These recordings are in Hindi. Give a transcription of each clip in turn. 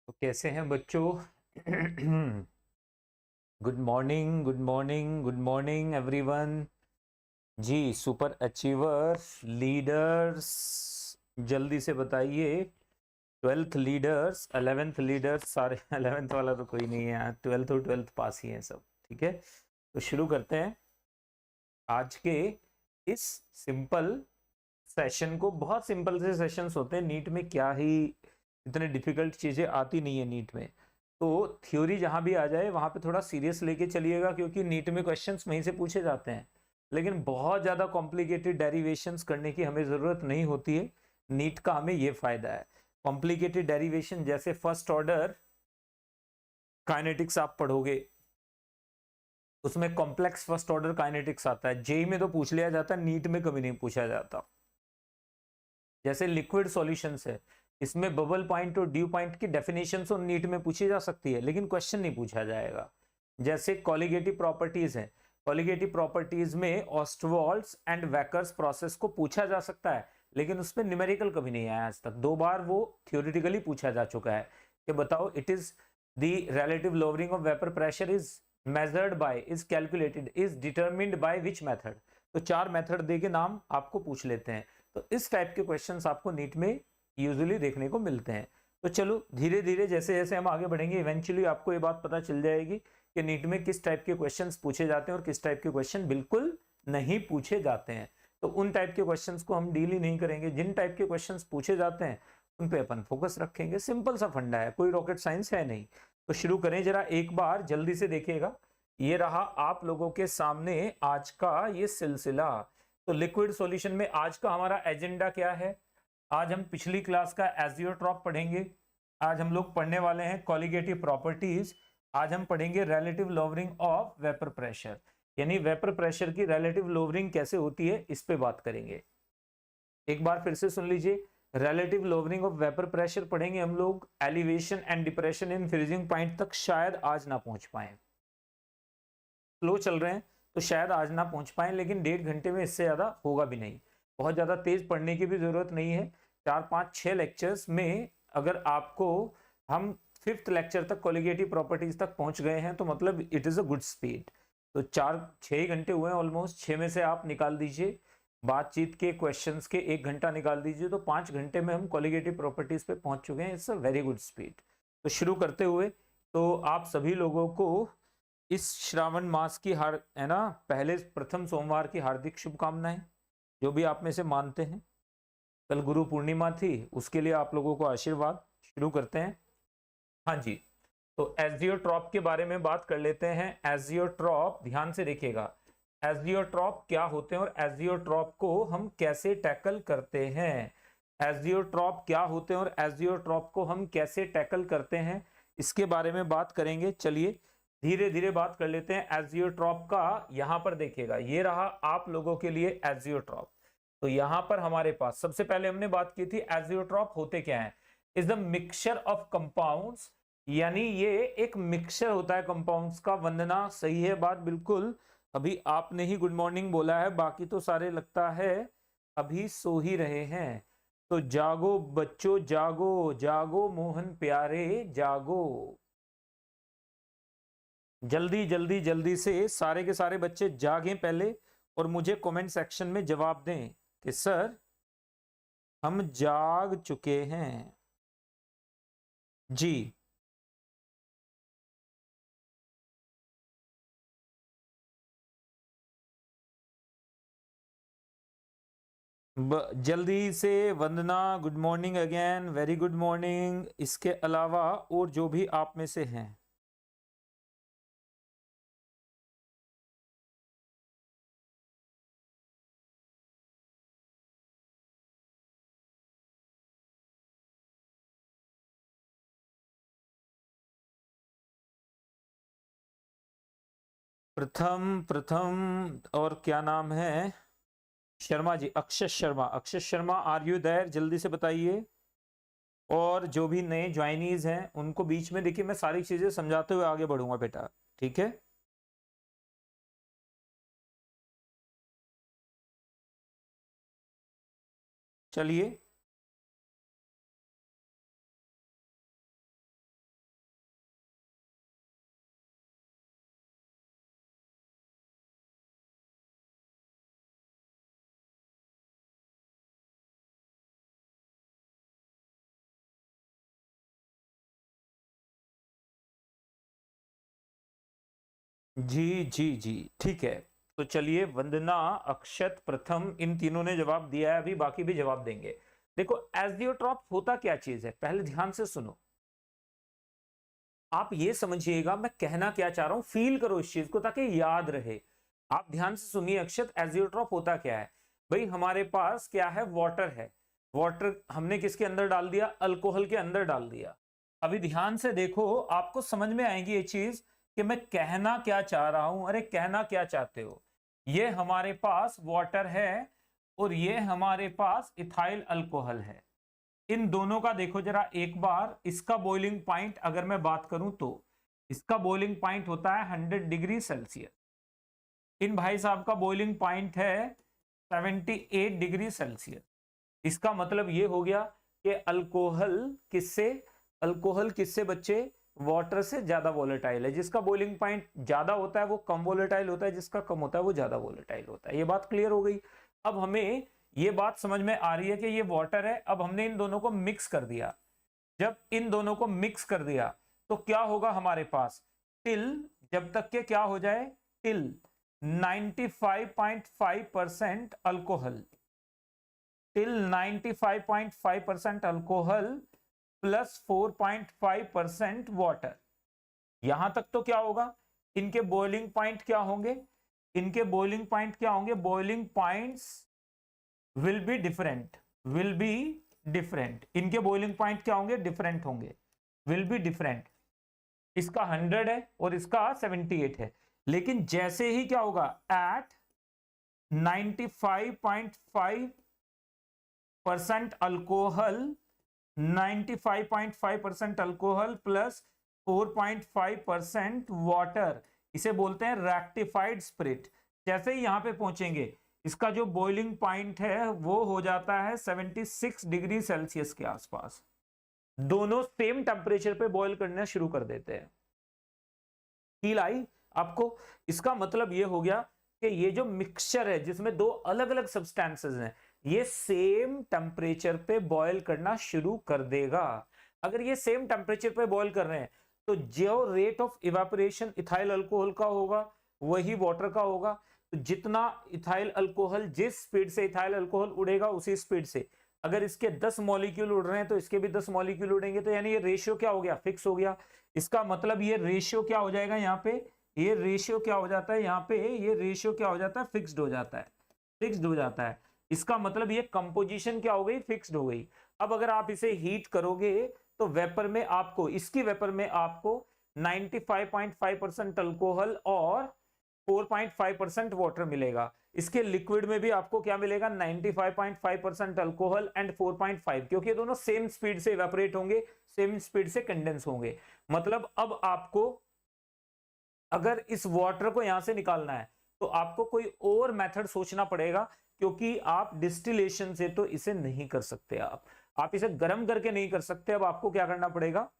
तो कैसे हैं बच्चों? Good morning, good morning, good morning everyone. जी, सुपर अचीवर्स, लीडर्स, जल्दी से बताइए। ट्वेल्थ लीडर्स, 11th लीडर्स, सारे 11th वाला तो कोई नहीं है यहाँ, 12th और 12th पास ही है सब। ठीक है, तो शुरू करते हैं आज के इस सिंपल सेशन को। बहुत सिंपल से सेशंस होते हैं नीट में, क्या ही इतने डिफिकल्ट चीजें आती नहीं है नीट में। तो थ्योरी जहां भी आ जाए वहां पे थोड़ा सीरियस लेके चलिएगा, क्योंकि नीट में क्वेश्चंस वहीं से पूछे जाते हैं। लेकिन बहुत ज्यादा कॉम्प्लिकेटेड डेरिवेशंस करने की हमें जरूरत नहीं होती है। नीट का हमें ये फायदा है। कॉम्प्लिकेटेड डेरिवेशन जैसे फर्स्ट ऑर्डर काइनेटिक्स आप पढ़ोगे, उसमें कॉम्प्लेक्स फर्स्ट ऑर्डर काइनेटिक्स आता है। जेई में तो पूछ लिया जाता है, नीट में कभी नहीं पूछा जाता। जैसे लिक्विड सॉल्यूशंस है, इसमें बबल पॉइंट और ड्यू पॉइंट की डेफिनेशन तो नीट में पूछी जा सकती है, लेकिन क्वेश्चन नहीं पूछा जाएगा। जैसे कॉलिगेटिव प्रॉपर्टीज है, कॉलिगेटिव प्रॉपर्टीज में ऑस्टवॉल्ड्स एंड वैकर्स प्रोसेस को पूछा जा सकता है, लेकिन उसमें न्यूमेरिकल कभी नहीं आया आज तक। 2 बार वो थियोरिटिकली पूछा जा चुका है कि बताओ it is the relative lowering of vapour pressure is measured by, is calculated, is determined by which method. तो 4 मेथड दे के नाम आपको पूछ लेते हैं। तो इस टाइप के क्वेश्चंस आपको नीट में यूजुअली देखने को मिलते हैं। तो चलो धीरे धीरे जैसे जैसे हम आगे बढ़ेंगे, इवेंचुअली आपको ये बात पता चल जाएगी कि नीट में किस टाइप के क्वेश्चंस पूछे जाते हैं और किस टाइप के क्वेश्चन बिल्कुल नहीं पूछे जाते हैं। तो उन टाइप के क्वेश्चंस को हम डील ही नहीं करेंगे। जिन टाइप के क्वेश्चंस पूछे जाते हैं उन पे अपन फोकस रखेंगे। सिंपल सा फंडा है, कोई रॉकेट साइंस है नहीं। तो शुरू करें जरा, एक बार जल्दी से देखिएगा। ये रहा आप लोगों के सामने आज का ये सिलसिला। तो लिक्विड सॉल्यूशन में आज का हमारा एजेंडा क्या है? आज हम पिछली क्लास का एजियोट्रॉप पढ़ेंगे। आज हम लोग पढ़ने वाले हैं कॉलिगेटिव प्रॉपर्टीज। आज हम पढ़ेंगे relative lowering of vapour pressure, यानी वेपर प्रेशर की रिलेटिव लोअरिंग कैसे होती है, इस पे बात करेंगे। एक बार फिर से सुन लीजिए, relative lowering of vapour pressure पढ़ेंगे हम लोग। Elevation and depression in freezing point तक शायद आज ना पहुंच पाए, स्लो चल रहे हैं तो शायद आज ना पहुंच पाए, लेकिन 1.5 घंटे में इससे ज्यादा होगा भी नहीं। बहुत ज्यादा तेज पढ़ने की भी जरूरत नहीं है। 4 5 6 लेक्चर्स में अगर आपको हम 5th लेक्चर तक कॉलिगेटिव प्रॉपर्टीज तक पहुंच गए हैं तो मतलब it is a good speed. तो 4 6 घंटे हुए हैं ऑलमोस्ट। 6 में से आप निकाल दीजिए बातचीत के क्वेश्चंस के 1 घंटा निकाल दीजिए, तो 5 घंटे में हम कॉलिगेटिव प्रॉपर्टीज पे पहुंच चुके हैं। It's a very good speed. तो शुरू करते हुए, तो आप सभी लोगों को इस श्रावण मास की है ना, पहले प्रथम सोमवार की हार्दिक शुभकामनाएं, जो भी आप में से मानते हैं। कल गुरु पूर्णिमा थी, उसके लिए आप लोगों को आशीर्वाद। शुरू करते हैं। हाँ जी, तो एजियोट्रॉप के बारे में बात कर लेते हैं। एजियोट्रॉप ध्यान से देखिएगा, एजियोट्रॉप क्या होते हैं और एजियोट्रॉप को हम कैसे टैकल करते हैं। एजियोट्रॉप क्या होते हैं और एजियोट्रॉप को हम कैसे टैकल करते हैं, इसके बारे में बात करेंगे। चलिए धीरे धीरे बात कर लेते हैं एजियोट्रॉप का। यहां पर देखिएगा, ये रहा आप लोगों के लिए एजियोट्रॉप। तो यहां पर हमारे पास सबसे पहले हमने बात की थी एजियोट्रॉप होते क्या है। Is the mixture of compounds, यानी ये एक मिक्सचर होता है कंपाउंड्स का। वंदना सही है बात बिल्कुल, अभी आपने ही गुड मॉर्निंग बोला है, बाकी तो सारे लगता है अभी सो ही रहे हैं। तो जागो बच्चों जागो, जागो मोहन प्यारे जागो। जल्दी जल्दी जल्दी से सारे के सारे बच्चे जागें पहले, और मुझे कमेंट सेक्शन में जवाब दें कि सर हम जाग चुके हैं। जी, जल्दी से Vandana good morning again, very good morning. इसके अलावा और जो भी आप में से हैं, प्रथम प्रथम और क्या नाम है, Sharma ji, Akshay Sharma, Akshay Sharma are you there, जल्दी से बताइए। और जो भी नए ज्वाइनीज हैं उनको बीच में देखिए, मैं सारी चीजें समझाते हुए आगे बढ़ूंगा बेटा, ठीक है। चलिए जी जी जी, ठीक है। तो चलिए, वंदना, अक्षत, प्रथम, इन तीनों ने जवाब दिया है, अभी बाकी भी जवाब देंगे। देखो, एजियोट्रॉप होता क्या चीज है, पहले ध्यान से सुनो। आप ये समझिएगा मैं कहना क्या चाह रहा हूं, फील करो इस चीज को ताकि याद रहे। आप ध्यान से सुनिए अक्षत, एजियोट्रॉप होता क्या है भाई? हमारे पास क्या है, वाटर है। वाटर हमने किसके अंदर डाल दिया, अल्कोहल के अंदर डाल दिया। अभी ध्यान से देखो, आपको समझ में आएगी ये चीज कि मैं कहना क्या चाह रहा हूं। अरे कहना क्या चाहते हो? ये हमारे पास वाटर है और ये हमारे पास इथाइल अल्कोहल है। इन दोनों का देखो जरा एक बार, इसका बॉइलिंग पॉइंट अगर मैं बात करूं तो इसका बॉइलिंग पॉइंट होता है 100 डिग्री सेल्सियस। इन भाई साहब का बॉइलिंग पॉइंट है 78 डिग्री सेल्सियस। इसका मतलब ये हो गया कि अल्कोहल किससे बच्चे, वाटर से ज्यादा वोलेटाइल है। जिसका बॉइलिंग पॉइंट ज्यादा होता है वो कम वोलेटाइल होता है, जिसका कम होता है वो ज्यादा वोलेटाइल होता है। ये बात क्लियर हो गई। अब हमें ये बात समझ में आ रही है कि ये वाटर है। अब हमने इन दोनों को मिक्स कर दिया। जब इन दोनों को मिक्स कर दिया तो क्या होगा हमारे पास, टिल, जब तक के क्या हो जाए, till 95.5% alcohol, till 95.5% alcohol plus 4.5% water. यहां तक तो क्या होगा, इनके बॉइलिंग पॉइंट क्या होंगे, इनके बॉइलिंग पॉइंट क्या होंगे, boiling points will be different, will be different. इनके बॉइलिंग पॉइंट क्या होंगे, डिफरेंट होंगे, विल बी डिफरेंट। इसका 100 है और इसका 78 है। लेकिन जैसे ही क्या होगा, at 95.5% alcohol, 95.5% alcohol plus 4.5% water, इसे बोलते हैं रेक्टिफाइड स्पिरिट। जैसे ही यहां पे पहुंचेंगे, इसका जो बॉइलिंग पॉइंट है वो हो जाता है 76 डिग्री सेल्सियस के आसपास। दोनों सेम टेम्परेचर पे बॉईल करना शुरू कर देते हैं। फील आई आपको? इसका मतलब ये हो गया कि ये जो मिक्सचर है जिसमें दो अलग अलग सब्सटेंसेस हैं, ये सेम टेम्परेचर पे बॉईल करना शुरू कर देगा। अगर ये सेम टेम्परेचर पे बॉईल कर रहे हैं तो जो rate of evaporation ethyl alcohol का होगा वही वाटर का होगा। तो जितना इथाइल अल्कोहल, जिस स्पीड से इथाइल अल्कोहल उड़ेगा उसी स्पीड से, अगर इसके 10 मॉलिक्यूल उड़ रहे हैं तो इसके भी 10 मॉलिक्यूल उड़ेंगे। तो यानी ये रेशियो क्या हो गया, फिक्स हो गया। इसका मतलब ये रेशियो क्या हो जाएगा, यहाँ पे ये रेशियो क्या हो जाता है, यहाँ पे ये रेशियो क्या हो जाता है, फिक्स्ड हो जाता है, फिक्स्ड हो जाता है। इसका मतलब ये कंपोजिशन क्या हो गई, फिक्स्ड हो गई। अब अगर आप इसे हीट करोगे तो वेपर में आपको, इसकी वेपर में आपको 95.5% अल्कोहल और 4.5% वाटर मिलेगा। इसके लिक्विड में भी आपको क्या मिलेगा, 95.5% अल्कोहल एंड 4.5, क्योंकि ये दोनों सेम स्पीड से इवेपोरेट होंगे, सेम स्पीड से कंडेंस होंगे। मतलब अब आपको अगर इस वाटर को यहां से निकालना है तो आपको कोई और मेथड सोचना पड़ेगा, क्योंकि आप डिस्टिलेशन से तो इसे नहीं कर सकते। आप इसे गर्म करके नहीं कर सकते। अब आपको क्या करना पड़ेगा,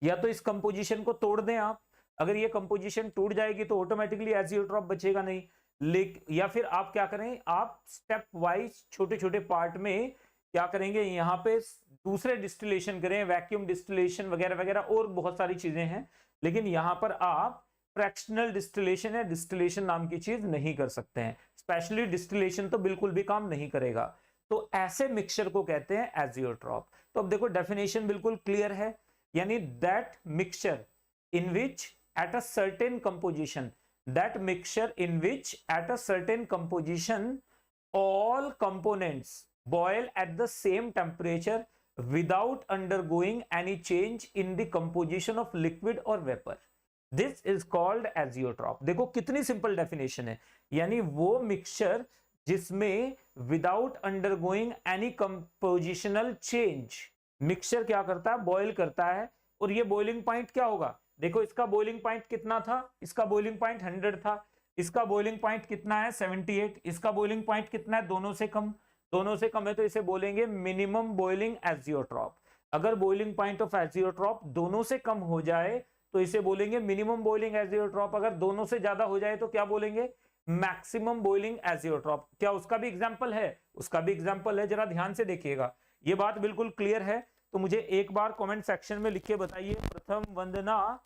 या तो इस कंपोजिशन को तोड़ दें आप। अगर ये कंपोजिशन टूट जाएगी तो ऑटोमेटिकली एजियोट्रॉप बचेगा नहीं। लेकिन या फिर आप क्या करें, आप स्टेप वाइज छोटे छोटे पार्ट में क्या करेंगे, यहाँ पे दूसरे डिस्टिलेशन करें, वैक्यूम डिस्टिलेशन वगैरह वगैरह, और बहुत सारी चीजें हैं। लेकिन यहाँ पर आप फ्रैक्शनल डिस्टिलेशन या डिस्टिलेशन नाम की चीज नहीं कर सकते हैं। स्पेशली डिस्टिलेशन तो बिल्कुल भी काम नहीं करेगा। तो ऐसे मिक्सचर को कहते हैं एजियोट्रॉप। तो अब देखो डेफिनेशन बिल्कुल क्लियर है, यानी that mixture in which at a certain composition, that mixture in which at a certain composition all components boil at the same temperature without undergoing any change in the composition of liquid or vapor, this is called azeotrope। देखो कितनी सिंपल डेफिनेशन है, यानी वो मिक्सचर जिसमें without undergoing any compositional change, mixture क्या करता है, बॉयल करता है। और ये बॉइलिंग पॉइंट क्या होगा, देखो इसका बॉइलिंग पॉइंट कितना था, इसका बॉइलिंग पॉइंट 100 था, इसका बॉइलिंग पॉइंट कितना है 78, इसका बॉइलिंग पॉइंट कितना है, दोनों से कम, दोनों से कम है तो इसे बोलेंगे मिनिमम बॉइलिंग एजियोट्रॉप। अगर बॉइलिंग पॉइंट ऑफ एजियोट्रॉप दोनों से कम हो जाए तो इसे बोलेंगे मिनिमम बॉइलिंग एजियोट्रॉप। अगर दोनों से ज्यादा हो जाए तो क्या बोलेंगे, मैक्सिमम बॉइलिंग एजियोट्रॉप। क्या उसका भी एग्जाम्पल है, उसका भी एग्जाम्पल है, जरा ध्यान से देखिएगा। ये बात बिल्कुल क्लियर है तो मुझे एक बार कमेंट सेक्शन में लिख के बताइए। प्रथम, वंदना,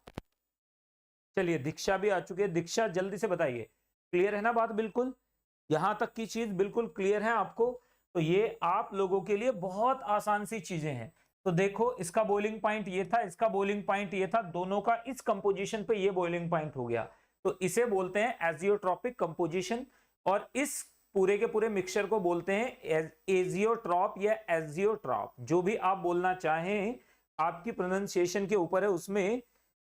चलिए दीक्षा भी आ चुके हैं। दीक्षा जल्दी से बताइए, क्लियर है ना बात? बिल्कुल यहां तक की चीज बिल्कुल क्लियर है आपको? तो ये आप लोगों के लिए बहुत आसान सी चीजें हैं। तो देखो इसका बॉइलिंग पॉइंट ये था, इसका बॉइलिंग पॉइंट ये था, दोनों का इस कंपोजिशन पे ये बॉइलिंग पॉइंट हो गया। तो इसे बोलते हैं एजियोट्रॉपिक कंपोजिशन, और इस पूरे के पूरे मिक्सचर को बोलते हैं एजियोट्रॉप या एजियोट्रॉप, जो भी आप बोलना चाहें, आपकी प्रोनाउंसिएशन के ऊपर है उसमें,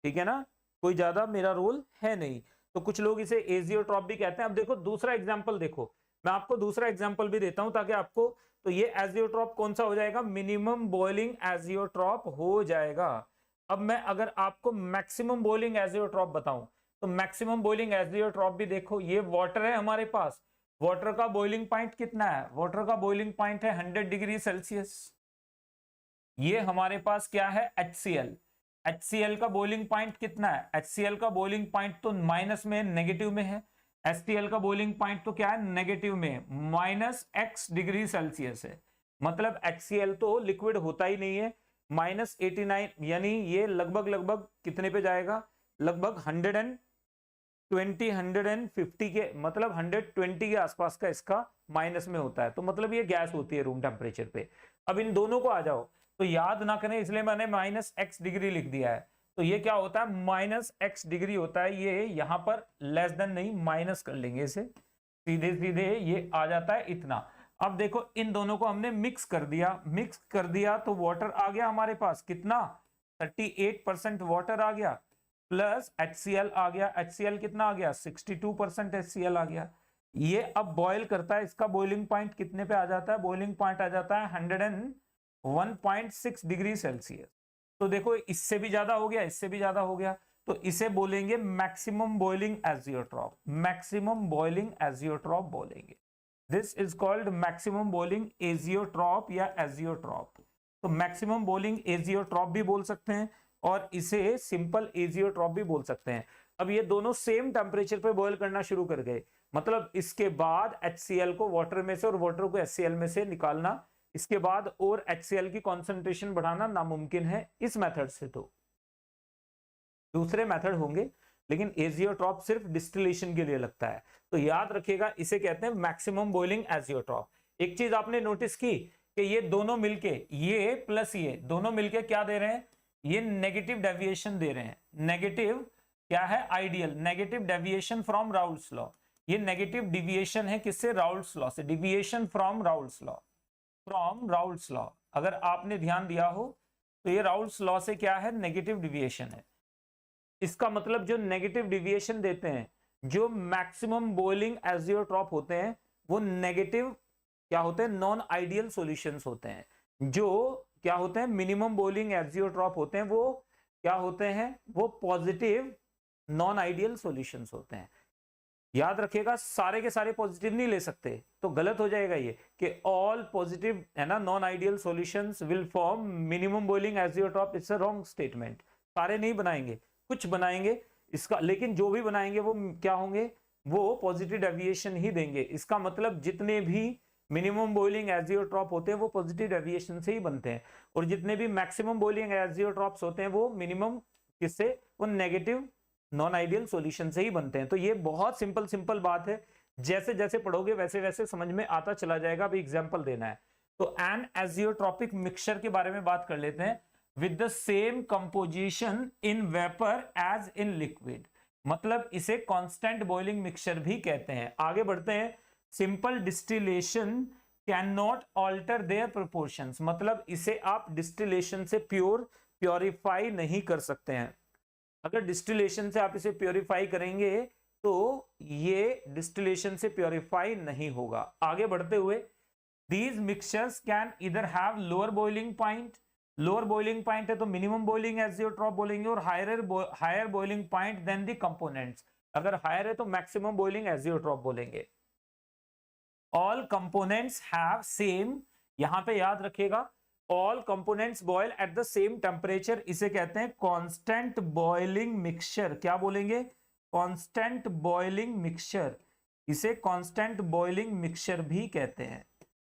ठीक है ना, कोई ज्यादा मेरा रोल है नहीं। तो कुछ लोग इसे एजियोट्रॉप भी कहते हैं। अब देखो दूसरा एग्जांपल देखो, मैं आपको दूसरा एग्जांपल भी देता हूं ताकि आपको, तो ये एजियोट्रॉप कौन सा हो जाएगा? मिनिमम बॉइलिंग एजियोट्रॉप हो जाएगा। अब मैं अगर आपको मैक्सिमम बॉइलिंग एजियोट्रॉप बताऊं, तो मैक्सिमम बॉइलिंग एजियोट्रॉप भी देखो, ये वाटर है हमारे पास, वाटर का बॉइलिंग पॉइंट कितना है? वाटर का बॉइलिंग पॉइंट है 100 डिग्री सेल्सियस। ये हमारे पास क्या है? HCl। HCl का बॉइलिंग पॉइंट कितना है? HCl का बॉइलिंग पॉइंट तो माइनस में, नेगेटिव में है। HCl का बॉइलिंग पॉइंट तो क्या है? नेगेटिव में, -X डिग्री सेल्सियस है। मतलब HCl तो लिक्विड होता ही नहीं है। -89, यानी ये लगभग कितने पे जाएगा? लगभग 150 के, मतलब 120 के आसपास का इसका माइनस में होता है। तो मतलब ये गैस होती है रूम टेम्परेचर पे। अब इन दोनों को आ जाओ, तो याद ना करें इसलिए मैंने -X डिग्री लिख दिया है। तो ये क्या होता है? -X डिग्री होता है। ये यहां पर लेस देन नहीं, माइनस कर लेंगे इसे, सीधे सीधे ये आ जाता है इतना। अब देखो इन दोनों को हमने मिक्स कर दिया, तो वाटर आ गया हमारे पास कितना? 38% वाटर आ गया, प्लस HCl आ गया। HCl कितना आ गया? 62% HCl आ गया। ये अब बॉयल करता है, इसका बॉइलिंग पॉइंट कितने पे आ जाता है? बॉइलिंग पॉइंट आ जाता है 101.6 डिग्री सेल्सियस। तो देखो इससे भी ज्यादा हो गया, इससे भी ज्यादा हो गया, तो इसे बोलेंगे maximum boiling azeotrope. Maximum boiling azeotrope बोलेंगे। This is called maximum boiling azeotrope या एजियोट्रॉप। तो मैक्सिमम बॉइलिंग एजियोट्रॉप भी बोल सकते हैं, और इसे सिंपल एजियोट्रॉप भी बोल सकते हैं। अब ये दोनों सेम टेम्परेचर पे बॉयल करना शुरू कर गए, मतलब इसके बाद HCl को वाटर में से और वाटर को HCl में से निकालना, इसके बाद और HCl की कॉन्सेंट्रेशन बढ़ाना नामुमकिन है इस मेथड से। तो दूसरे मेथड होंगे, लेकिन एजियोट्रॉप सिर्फ डिस्टिलेशन के लिए लगता है। तो याद रखिएगा, इसे कहते हैं मैक्सिमम बॉइलिंग एजियोट्रॉप। एक चीज आपने नोटिस की कि ये दोनों मिलके, ये प्लस ये दोनों मिलके क्या दे रहे हैं? ये नेगेटिव डेविएशन दे रहे हैं। नेगेटिव क्या है? Ideal negative deviation from Raoult's law. ये नेगेटिव डिविएशन है किससे? राउल्ट्स लॉ से। Deviation from Raoult's law, from Raoult's law. अगर आपने ध्यान दिया हो तो ये राउल्ट्स लॉ से क्या है? नेगेटिव डिविएशन है। इसका मतलब जो नेगेटिव डिविएशन देते हैं, जो मैक्सिमम बॉइलिंग एजियोट्रॉप होते हैं, वो नेगेटिव क्या होते हैं? नॉन आइडियल सॉल्यूशंस होते हैं। जो क्या होते हैं? मिनिमम बॉइलिंग एजियोट्रॉप होते हैं, वो क्या होते हैं? वो पॉजिटिव नॉन आइडियल सॉल्यूशंस होते हैं। याद रखिएगा, सारे के सारे पॉजिटिव नहीं ले सकते, तो गलत हो जाएगा ये कि ऑल पॉजिटिव है ना non ideal solutions will form minimum boiling azeotrope. It's a wrong statement. सारे नहीं बनाएंगे, कुछ बनाएंगे इसका, लेकिन जो भी बनाएंगे वो क्या होंगे? वो पॉजिटिव डेविएशन ही देंगे। इसका मतलब जितने भी मिनिमम बॉइलिंग एजियोट्रॉप होते हैं वो पॉजिटिव डेविएशन से ही बनते हैं, और जितने भी मैक्सिमम बॉइलिंग एजियोट्रॉप्स होते हैं वो मिनिमम किससे? वो नेगेटिव नॉन आइडियल सॉल्यूशन से ही बनते हैं। तो ये बहुत सिंपल बात है, जैसे जैसे पढ़ोगे वैसे वैसे समझ में आता चला जाएगा। अभी एग्जांपल देना है, तो एन एजियोट्रॉपिक मिक्सचर के बारे में बात कर लेते हैं। With the same composition in vapour as in liquid, मतलब इसे कांस्टेंट बॉइलिंग मिक्सचर भी कहते हैं। आगे बढ़ते हैं। Simple distillation can not alter their proportions, मतलब इसे आप डिस्टिलेशन से प्योरीफाई नहीं कर सकते हैं। अगर डिस्टिलेशन से आप इसे प्योरीफाई करेंगे तो ये डिस्टिलेशन से प्योरीफाई नहीं होगा। आगे बढ़ते हुए, these mixtures can either have lower boiling point. Lower boiling point है तो मिनिमम बॉइलिंग एजियोट्रॉप बोलेंगे, और higher boiling point than the components. अगर हायर है तो मैक्सिमम बॉइलिंग एजियोट्रॉप बोलेंगे। ऑल कंपोनेंट्स हैव सेम, यहां पे याद रखिएगा, all components boil at the same temperature, इसे कहते हैं कांस्टेंट बॉइलिंग मिक्सचर। क्या बोलेंगे? Constant boiling mixture. इसे कांस्टेंट बॉइलिंग मिक्सचर भी कहते हैं।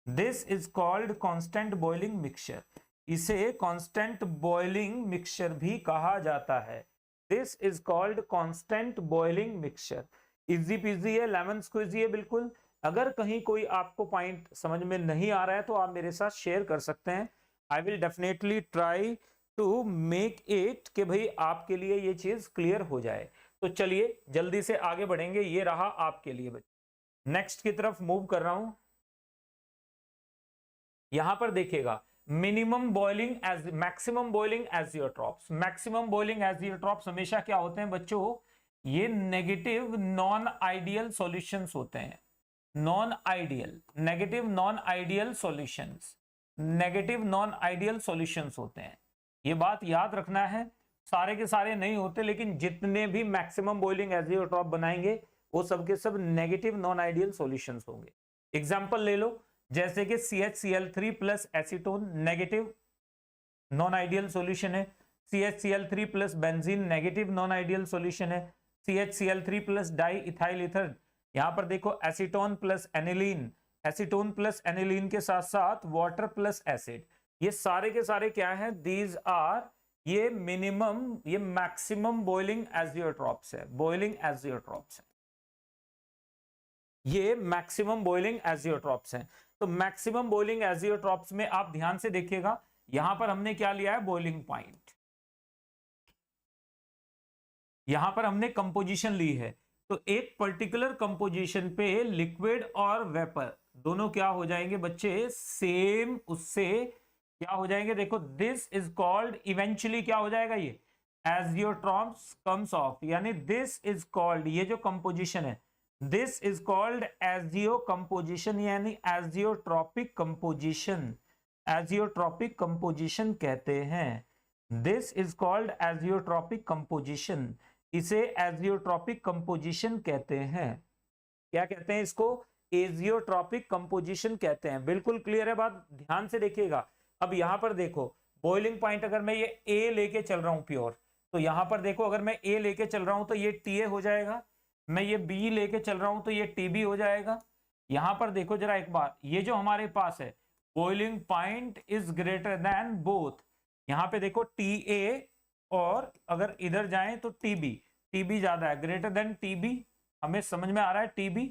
This is called constant boiling mixture. इसे कांस्टेंट बॉइलिंग मिक्सचर भी कहा जाता है। This is called constant boiling mixture. Easy peasy है, लेमन स्क्वीजी है बिल्कुल। अगर कहीं कोई आपको पॉइंट समझ में नहीं आ रहा है तो आप मेरे साथ शेयर कर सकते हैं। I will definitely try to make it कि भाई आपके लिए ये चीज क्लियर हो जाए। तो चलिए जल्दी से आगे बढ़ेंगे, ये रहा आपके लिए बच्चे। नेक्स्ट की तरफ मूव कर रहा हूं। यहां पर देखिएगा, minimum boiling as maximum boiling azeotropes. Maximum boiling azeotropes हमेशा क्या होते हैं बच्चों, ये नेगेटिव नॉन आइडियल सॉल्यूशंस होते हैं। Non ideal, negative non ideal solutions, negative non ideal solutions होते हैं। ये बात याद रखना है, सारे के सारे नहीं होते, लेकिन जितने भी मैक्सिमम बॉइलिंग एजियोट्रॉप बनाएंगे वो सबके सब नेगेटिव नॉन आइडियल सॉल्यूशंस होंगे। एग्जांपल ले लो, जैसे कि CHCl3 plus acetone negative non ideal solution है। CHCl3 plus benzene negative non ideal solution है। CHCl3 plus di ethyl ether, यहां पर देखो acetone plus aniline, acetone plus aniline के साथ साथ वाटर प्लस एसिड, ये सारे के सारे क्या है, दीज आर ये मिनिमम, ये मैक्सिमम बॉइलिंग एजियोट्रॉप्स है, बॉइलिंग एजियोट्रॉप्स है, ये मैक्सिमम बॉइलिंग एजियोट्रॉप्स हैं। तो मैक्सिमम बॉइलिंग एजियोट्रॉप्स में आप ध्यान से देखिएगा, यहां पर हमने क्या लिया है, बॉइलिंग पॉइंट, यहां पर हमने कंपोजिशन ली है। तो एक पर्टिकुलर कंपोजिशन पे लिक्विड और वेपर दोनों क्या हो जाएंगे बच्चे, सेम, उससे क्या हो जाएंगे, देखो दिस इज कॉल्ड, इवेंचुअली क्या हो जाएगा, ये एजियोट्रॉप्स कम्स ऑफ, यानी दिस इज कॉल्ड, ये जो कंपोजिशन है this is called AJIO composition, यानी एजियोट्रॉपिक कंपोजिशन, एजियोट्रॉपिक कंपोजिशन कहते हैं। This is called azeotropic composition, इसे एजियोट्रॉपिक कंपोजिशन कहते हैं। क्या कहते हैं इसको, एजियोट्रॉपिक कंपोजिशन कहते हैं। बिल्कुल क्लियर है बात, ध्यान से देखिएगा। अब यहां पर देखो बॉइलिंग पॉइंट, अगर मैं ये ए लेके चल रहा हूं प्योर, तो यहां पर देखो अगर मैं ए लेके चल रहा हूं तो ये TA हो जाएगा, मैं ये बी लेके चल रहा हूं तो ये TB हो जाएगा। यहां पर देखो जरा एक बार, ये जो हमारे पास है boiling point is greater than both, यहां पे देखो TA और अगर इधर जाएं तो TB, TB ज्यादा है, ग्रेटर देन TB, हमें समझ में आ रहा है TB,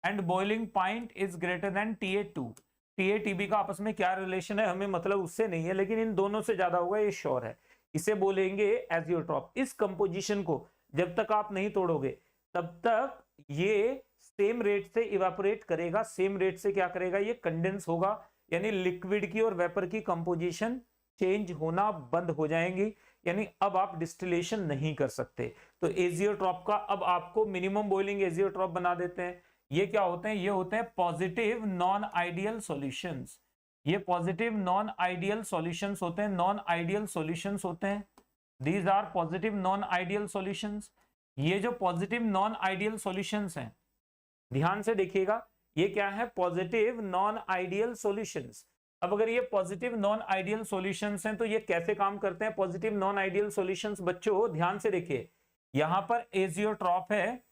and boiling point is greater than TA2। TA-TB का आपस में क्या रिलेशन है हमें मतलब उससे नहीं है, लेकिन इन दोनों से ज्यादा होगा ये श्योर है, इसे बोलेंगे एजियोट्रॉप। इस कंपोजिशन को जब तक आप नहीं तोड़ोगे तब तक ये सेम रेट से इवापोरेट करेगा, सेम रेट से क्या करेगा, ये कंडेंस होगा, यानी लिक्विड की और वेपर की कंपोजिशन चेंज होना बंद हो जाएंगी, यानी अब आप डिस्टिलेशन नहीं कर सकते। तो एजियोट्रॉप का अब आपको मिनिमम बॉइलिंग एजियोट्रॉप बना देते हैं। ये क्या होते हैं, ये होते हैं पॉजिटिव नॉन आइडियल सॉल्यूशंस, ये पॉजिटिव नॉन आइडियल सॉल्यूशंस होते हैं, नॉन आइडियल सॉल्यूशंस होते हैं, these are positive non ideal solutions. ये जो पॉजिटिव नॉन आइडियल सॉल्यूशंस हैं, ध्यान से देखिएगा, ये क्या है, पॉजिटिव नॉन आइडियल सॉल्यूशंस। अब अगर ये पॉजिटिव नॉन आइडियल सॉल्यूशंस हैं तो ये कैसे काम करते हैं पॉजिटिव नॉन आइडियल सॉल्यूशंस, बच्चों ध्यान से देखिए, यहां पर एजियोट्रॉप है,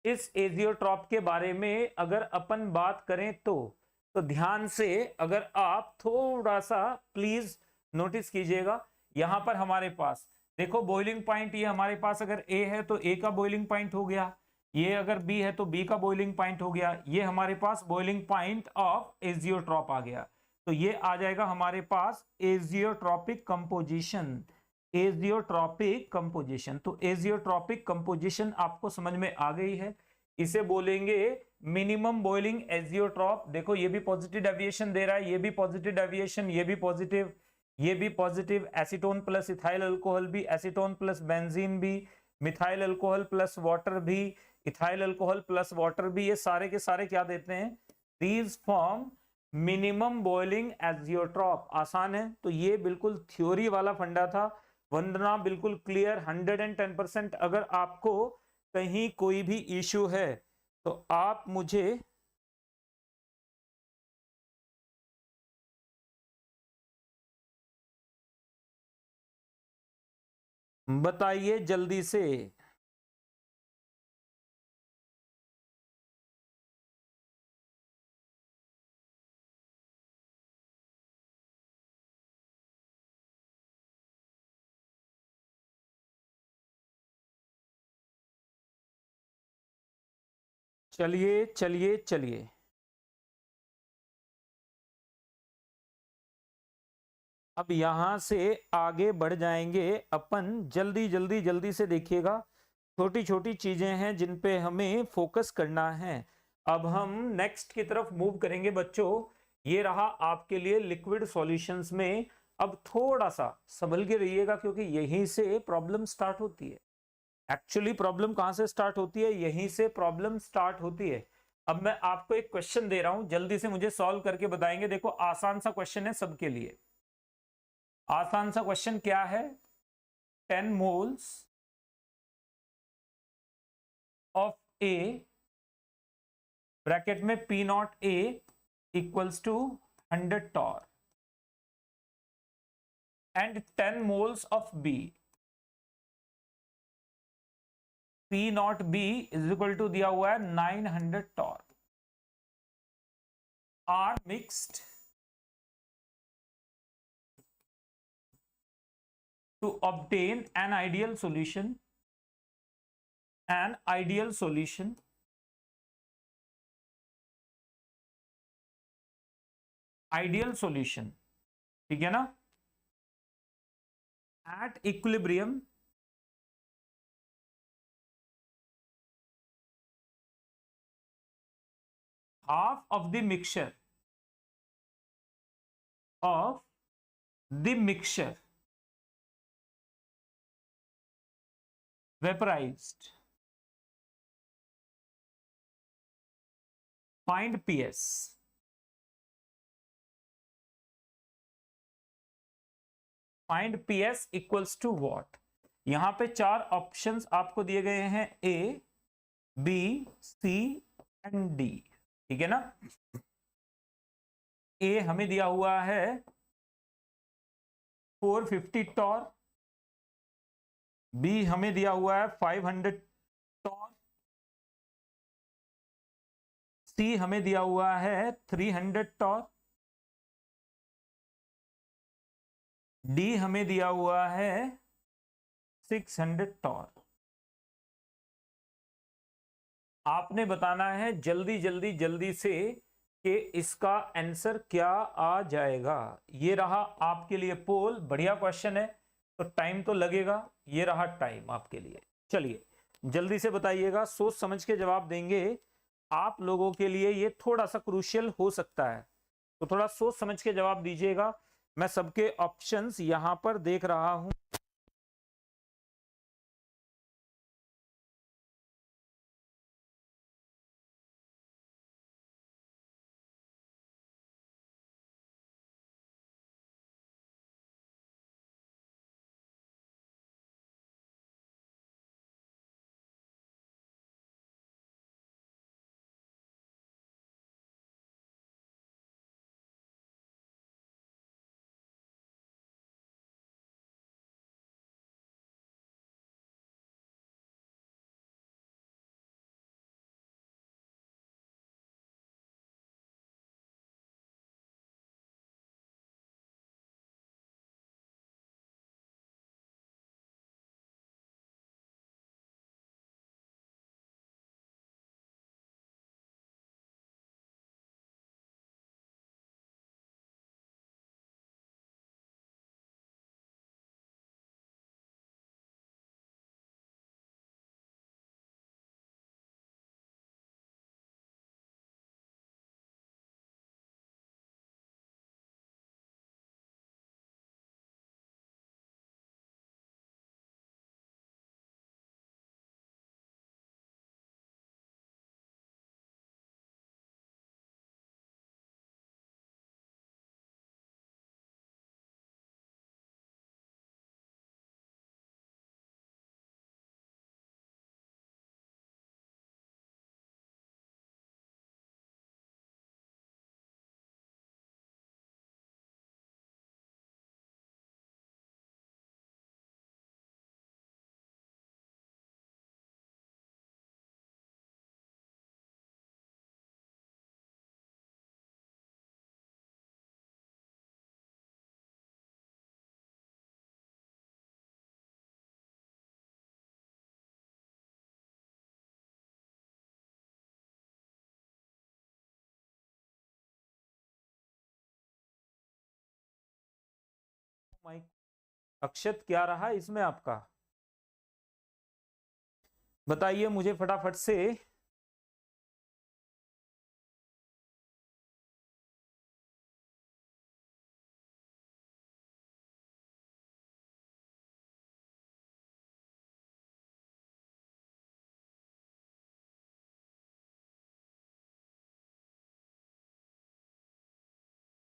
इस एजियोट्रॉप के बारे में अगर अपन बात करें तो ध्यान से अगर आप थोड़ा सा प्लीज नोटिस कीजिएगा, यहां पर हमारे पास देखो बॉइलिंग पॉइंट, ये हमारे पास अगर A है तो A का बॉइलिंग पॉइंट हो गया, ये अगर B है तो B का बॉइलिंग पॉइंट हो गया, ये हमारे पास बॉइलिंग पॉइंट ऑफ एजियोट्रॉप आ गया, तो ये आ जाएगा हमारे पास एजियोट्रॉपिक कंपोजिशन, एजियोट्रॉपिक कंपोजिशन। तो एजियोट्रॉपिक कंपोजिशन आपको समझ में आ गई है, इसे बोलेंगे मिनिमम बॉइलिंग एजियोट्रॉप। देखो ये भी पॉजिटिव डेविएशन दे रहा है, ये भी पॉजिटिव डेविएशन, ये भी पॉजिटिव, ये भी positive, acetone plus ethyl alcohol भी, एसीटोन प्लस बेंजीन भी, मिथाइल अल्कोहल प्लस वाटर भी, इथाइल अल्कोहल प्लस वाटर भी, ये सारे के सारे क्या देते हैं, these form minimum boiling azeotrope. आसान है, तो ये बिल्कुल थ्योरी वाला फंडा था, वंदना बिल्कुल क्लियर 110%। अगर आपको कहीं कोई भी इश्यू है तो आप मुझे बताइए जल्दी से। चलिए चलिए चलिए, अब यहां से आगे बढ़ जाएंगे अपन। जल्दी जल्दी जल्दी से देखिएगा, छोटी छोटी चीजें हैं जिन पे हमें फोकस करना है। अब हम नेक्स्ट की तरफ मूव करेंगे बच्चों। ये रहा आपके लिए लिक्विड सॉल्यूशंस में। अब थोड़ा सा संभल के रहिएगा, क्योंकि यहीं से प्रॉब्लम स्टार्ट होती है। एक्चुअली प्रॉब्लम कहां से स्टार्ट होती है? यहीं से प्रॉब्लम स्टार्ट होती है। अब मैं आपको एक क्वेश्चन दे रहा हूं, जल्दी से मुझे सॉल्व करके बताएंगे। देखो, आसान सा क्वेश्चन है सबके लिए। आसान सा क्वेश्चन क्या है? 10 मोल्स ऑफ ए, ब्रैकेट में P naught A equals to 100 torr, and 10 moles of B, P naught B is equal to दिया हुआ है 900 torr, are mixed to obtain an ideal solution, an ideal solution ideal solution, ठीक है ना, at equilibrium half of the mixture of the mixture vaporized, find PS। Find PS equals to what? यहां पे चार ऑप्शंस आपको दिए गए हैं, A, B, C and D, ठीक है ना। A हमें दिया हुआ है 450 टॉर, B हमें दिया हुआ है 500 टॉर, C हमें दिया हुआ है 300 टॉर, D हमें दिया हुआ है 600 टॉर। आपने बताना है जल्दी जल्दी जल्दी से कि इसका आंसर क्या आ जाएगा। ये रहा आपके लिए पोल। बढ़िया क्वेश्चन है, तो टाइम तो लगेगा। ये रहा टाइम आपके लिए। चलिए जल्दी से बताइएगा, सोच समझ के जवाब देंगे। आप लोगों के लिए ये थोड़ा सा क्रूशियल हो सकता है, तो थोड़ा सोच समझ के जवाब दीजिएगा। मैं सबके ऑप्शंस यहां पर देख रहा हूं। माइक अक्षत क्या रहा इसमें आपका, बताइए मुझे फटाफट से।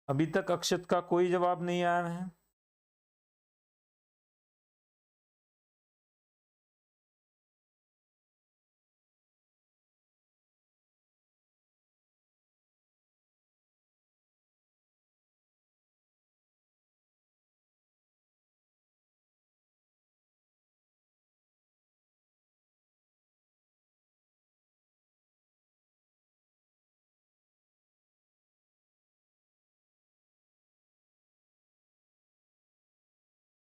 अभी तक अक्षत का कोई जवाब नहीं आया है।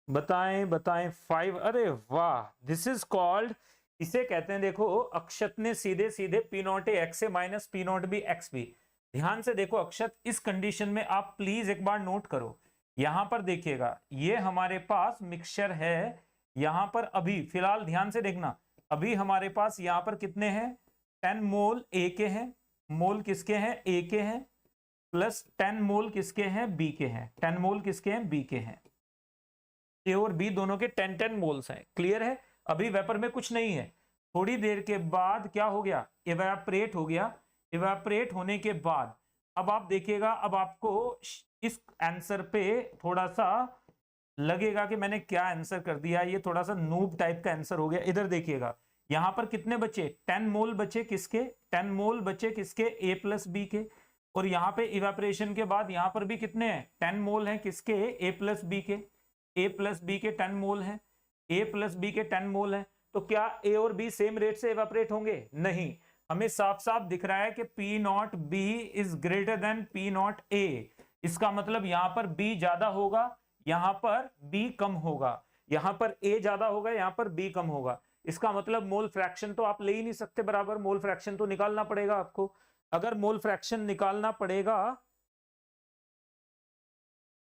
बताएं बताएं 5, अरे वाह, दिस इज कॉल्ड, इसे कहते हैं, देखो अक्षत ने सीधे सीधे P naught X A minus P naught B X B. ध्यान से देखो अक्षत, इस कंडीशन में आप प्लीज एक बार नोट करो, यहां पर देखिएगा ये हमारे पास मिक्सचर है, यहां पर अभी फिलहाल ध्यान से देखना, अभी हमारे पास यहां पर कितने हैं 10 मोल ए के हैं, मोल किसके हैं ए के हैं, प्लस 10 मोल किसके हैं बी के हैं, 10 मोल किसके हैं बी के हैं, ए और बी दोनों के 10-10 मोल्स हैं। क्लियर है, अभी वेपर में कुछ नहीं है, थोड़ी देर के बाद क्या हो गया, इवेपोरेट हो गया। इवेपोरेट होने के बाद अब आप देखिएगा, अब आपको इस आंसर पे थोड़ा सा लगेगा कि मैंने क्या आंसर कर दिया, ये थोड़ा सा नूब टाइप का आंसर हो गया। इधर देखिएगा यहां पर कितने बचे 10 मोल बचे किसके, 10 मोल बचे किसके ए प्लस बी के, और यहाँ पे इवेपोरेशन के बाद यहाँ पर भी कितने हैं 10 मोल हैं किसके ए प्लस बी के, ए प्लस बी के 10 मोल हैं, ए प्लस बी के 10 मोल हैं। तो क्या ए और बी सेम रेट से इवेपोरेट होंगे, नहीं, हमें साफ साफ दिख रहा है कि P naught B is greater than P naught ए, इसका मतलब यहां पर बी ज्यादा होगा, यहां पर बी कम होगा, यहां पर ए ज्यादा होगा, यहां पर बी कम होगा। इसका मतलब मोल फ्रैक्शन तो आप ले ही नहीं सकते बराबर, मोल फ्रैक्शन तो निकालना पड़ेगा आपको। अगर मोल फ्रैक्शन निकालना पड़ेगा,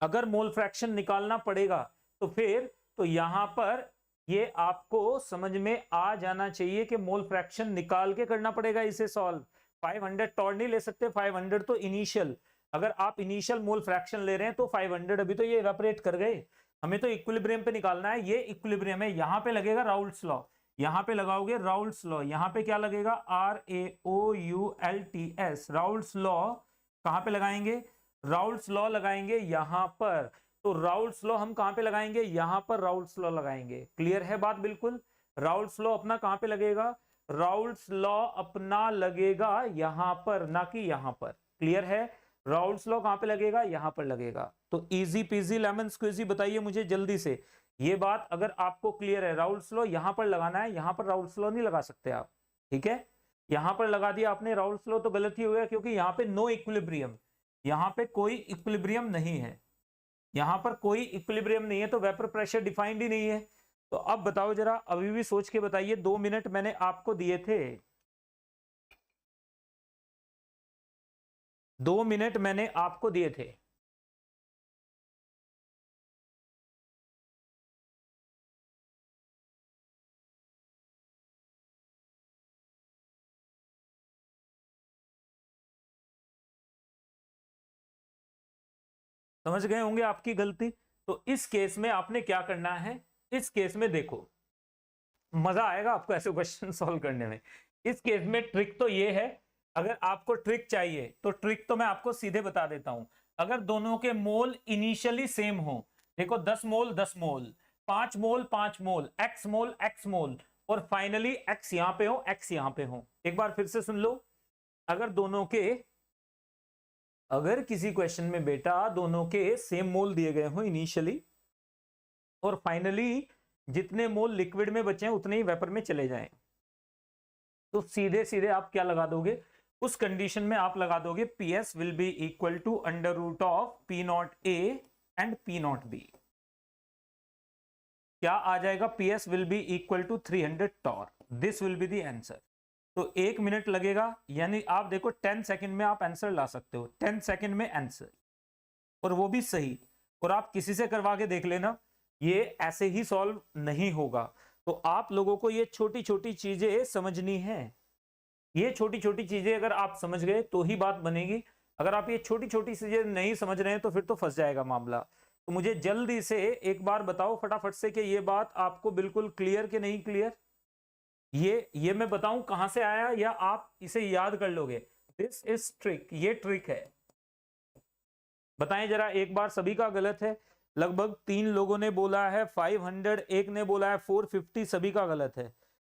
अगर मोल फ्रैक्शन निकालना पड़ेगा तो फिर तो यहां पर ये आपको समझ में आ जाना चाहिए कि मोल फ्रैक्शन निकाल के करना पड़ेगा इसे सॉल्व। 500 टॉर नहीं ले सकते, 500 तो इनिशियल, अगर आप इनिशियल मोल फ्रैक्शन ले रहे हैं तो 500 अभी तो ये इवेपोरेट कर गए, हमें तो इक्विलिब्रियम पे निकालना है, ये इक्विलिब्रियम है। यहां पे लगेगा राउल्ट्स लॉ, यहां पे लगाओगे राउल्ट्स लॉ, यहां पे क्या लगेगा RAOULTS, राउल्ट्स लॉ कहां पे लगाएंगे, राउल्ट्स लॉ लगाएंगे यहां पर, तो राउल्ट्स लॉ हम कहां पे लगाएंगे, यहां पर राउल्ट्स लॉ लगाएंगे। क्लियर है बात बिल्कुल, राउल्ट्स लॉ अपना कहां पे लगेगा, राउल्ट्स लॉ अपना लगेगा यहां पर, ना कि यहां पर। क्लियर है, राउल्ट्स लॉ कहां पे लगेगा, यहां पर लगेगा। तो इजी पीजी लेमन स्क्वीजी, बताइए मुझे जल्दी से ये बात अगर आपको क्लियर है। राउल्ट्स लॉ यहां पर लगाना है, यहां पर राउल्ट्स लॉ नहीं लगा सकते आप, ठीक है, यहां पर लगा दिया आपने राउल्ट्स लॉ तो गलत ही हो गया, क्योंकि यहां पे नो इक्विलिब्रियम, यहां पे कोई इक्विलिब्रियम नहीं है, यहां पर कोई इक्विलिब्रियम नहीं है, तो वेपर प्रेशर डिफाइंड ही नहीं है। तो अब बताओ जरा, अभी भी सोच के बताइए, 2 मिनट मैंने आपको दिए थे, 2 मिनट मैंने आपको दिए थे। समझ गए होंगे आपकी गलती। तो इस केस में आपने क्या करना है, इस केस में देखो मजा आएगा आपको ऐसे क्वेश्चन सॉल्व करने में। इस केस में ट्रिक तो ये है, अगर आपको ट्रिक चाहिए तो ट्रिक तो मैं आपको सीधे बता देता हूं। अगर दोनों के मोल इनिशियली सेम हो, देखो 10 मोल 10 मोल, 5 मोल 5 मोल, x मोल x मोल, और फाइनली x यहां पे हो x यहां पे हो। एक बार फिर से सुन लो, अगर दोनों के, अगर किसी क्वेश्चन में बेटा दोनों के सेम मोल दिए गए हो इनिशियली, और फाइनली जितने मोल लिक्विड में बचे हैं उतने ही वेपर में चले जाएं, तो सीधे सीधे आप क्या लगा दोगे, उस कंडीशन में आप लगा दोगे PS will be equal to under root of P naught A and P naught B। क्या आ जाएगा, PS will be equal to 300 torr, this will be the answer. तो 1 मिनट लगेगा, यानी आप देखो 10 सेकंड में आप आंसर ला सकते हो, 10 सेकंड में आंसर, और वो भी सही। और आप किसी से करवा के देख लेना, ये ऐसे ही सॉल्व नहीं होगा। तो आप लोगों को ये छोटी छोटी चीजें समझनी है। ये छोटी छोटी चीजें अगर आप समझ गए तो ही बात बनेगी। अगर आप ये छोटी छोटी चीजें नहीं समझ रहे हैं तो फिर तो फंस जाएगा मामला। तो मुझे जल्दी से एक बार बताओ फटाफट से कि ये बात आपको बिल्कुल क्लियर कि नहीं क्लियर। ये मैं बताऊं कहां से आया या आप इसे याद कर लोगे? दिस इज ट्रिक, ये ट्रिक है। बताएं जरा एक बार, सभी का गलत है। लगभग 3 लोगों ने बोला है 500, एक ने बोला है 450, सभी का गलत है।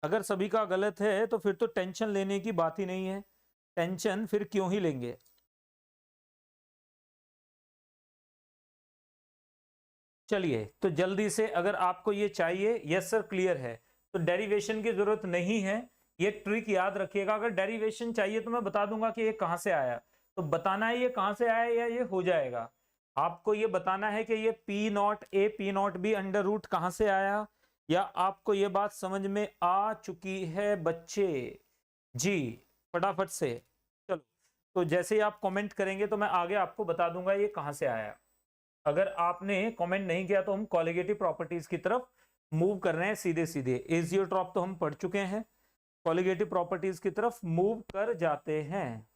अगर सभी का गलत है तो फिर तो टेंशन लेने की बात ही नहीं है। टेंशन फिर क्यों ही लेंगे। चलिए तो जल्दी से, अगर आपको ये चाहिए, यस सर क्लियर है, तो डेरिवेशन की जरूरत नहीं है। ये ट्रिक याद रखिएगा। अगर डेरिवेशन चाहिए तो मैं बता दूंगा कि ये कहां से आया, तो बताना है ये कहां से आया या ये हो जाएगा। आपको ये बताना है कि ये P naught A P naught B under root कहां से आया, या आपको ये बात समझ में आ चुकी है बच्चे? जी फटाफट से चलो। तो जैसे ही आप कमेंट करेंगे तो मैं आगे आपको बता दूंगा ये कहां से आया। अगर आपने कमेंट नहीं किया तो हम कॉलिगेटिव प्रॉपर्टीज की तरफ मूव कर रहे हैं सीधे सीधे। एजियोट्रॉप तो हम पढ़ चुके हैं, कॉलिगेटिव प्रॉपर्टीज की तरफ मूव कर जाते हैं।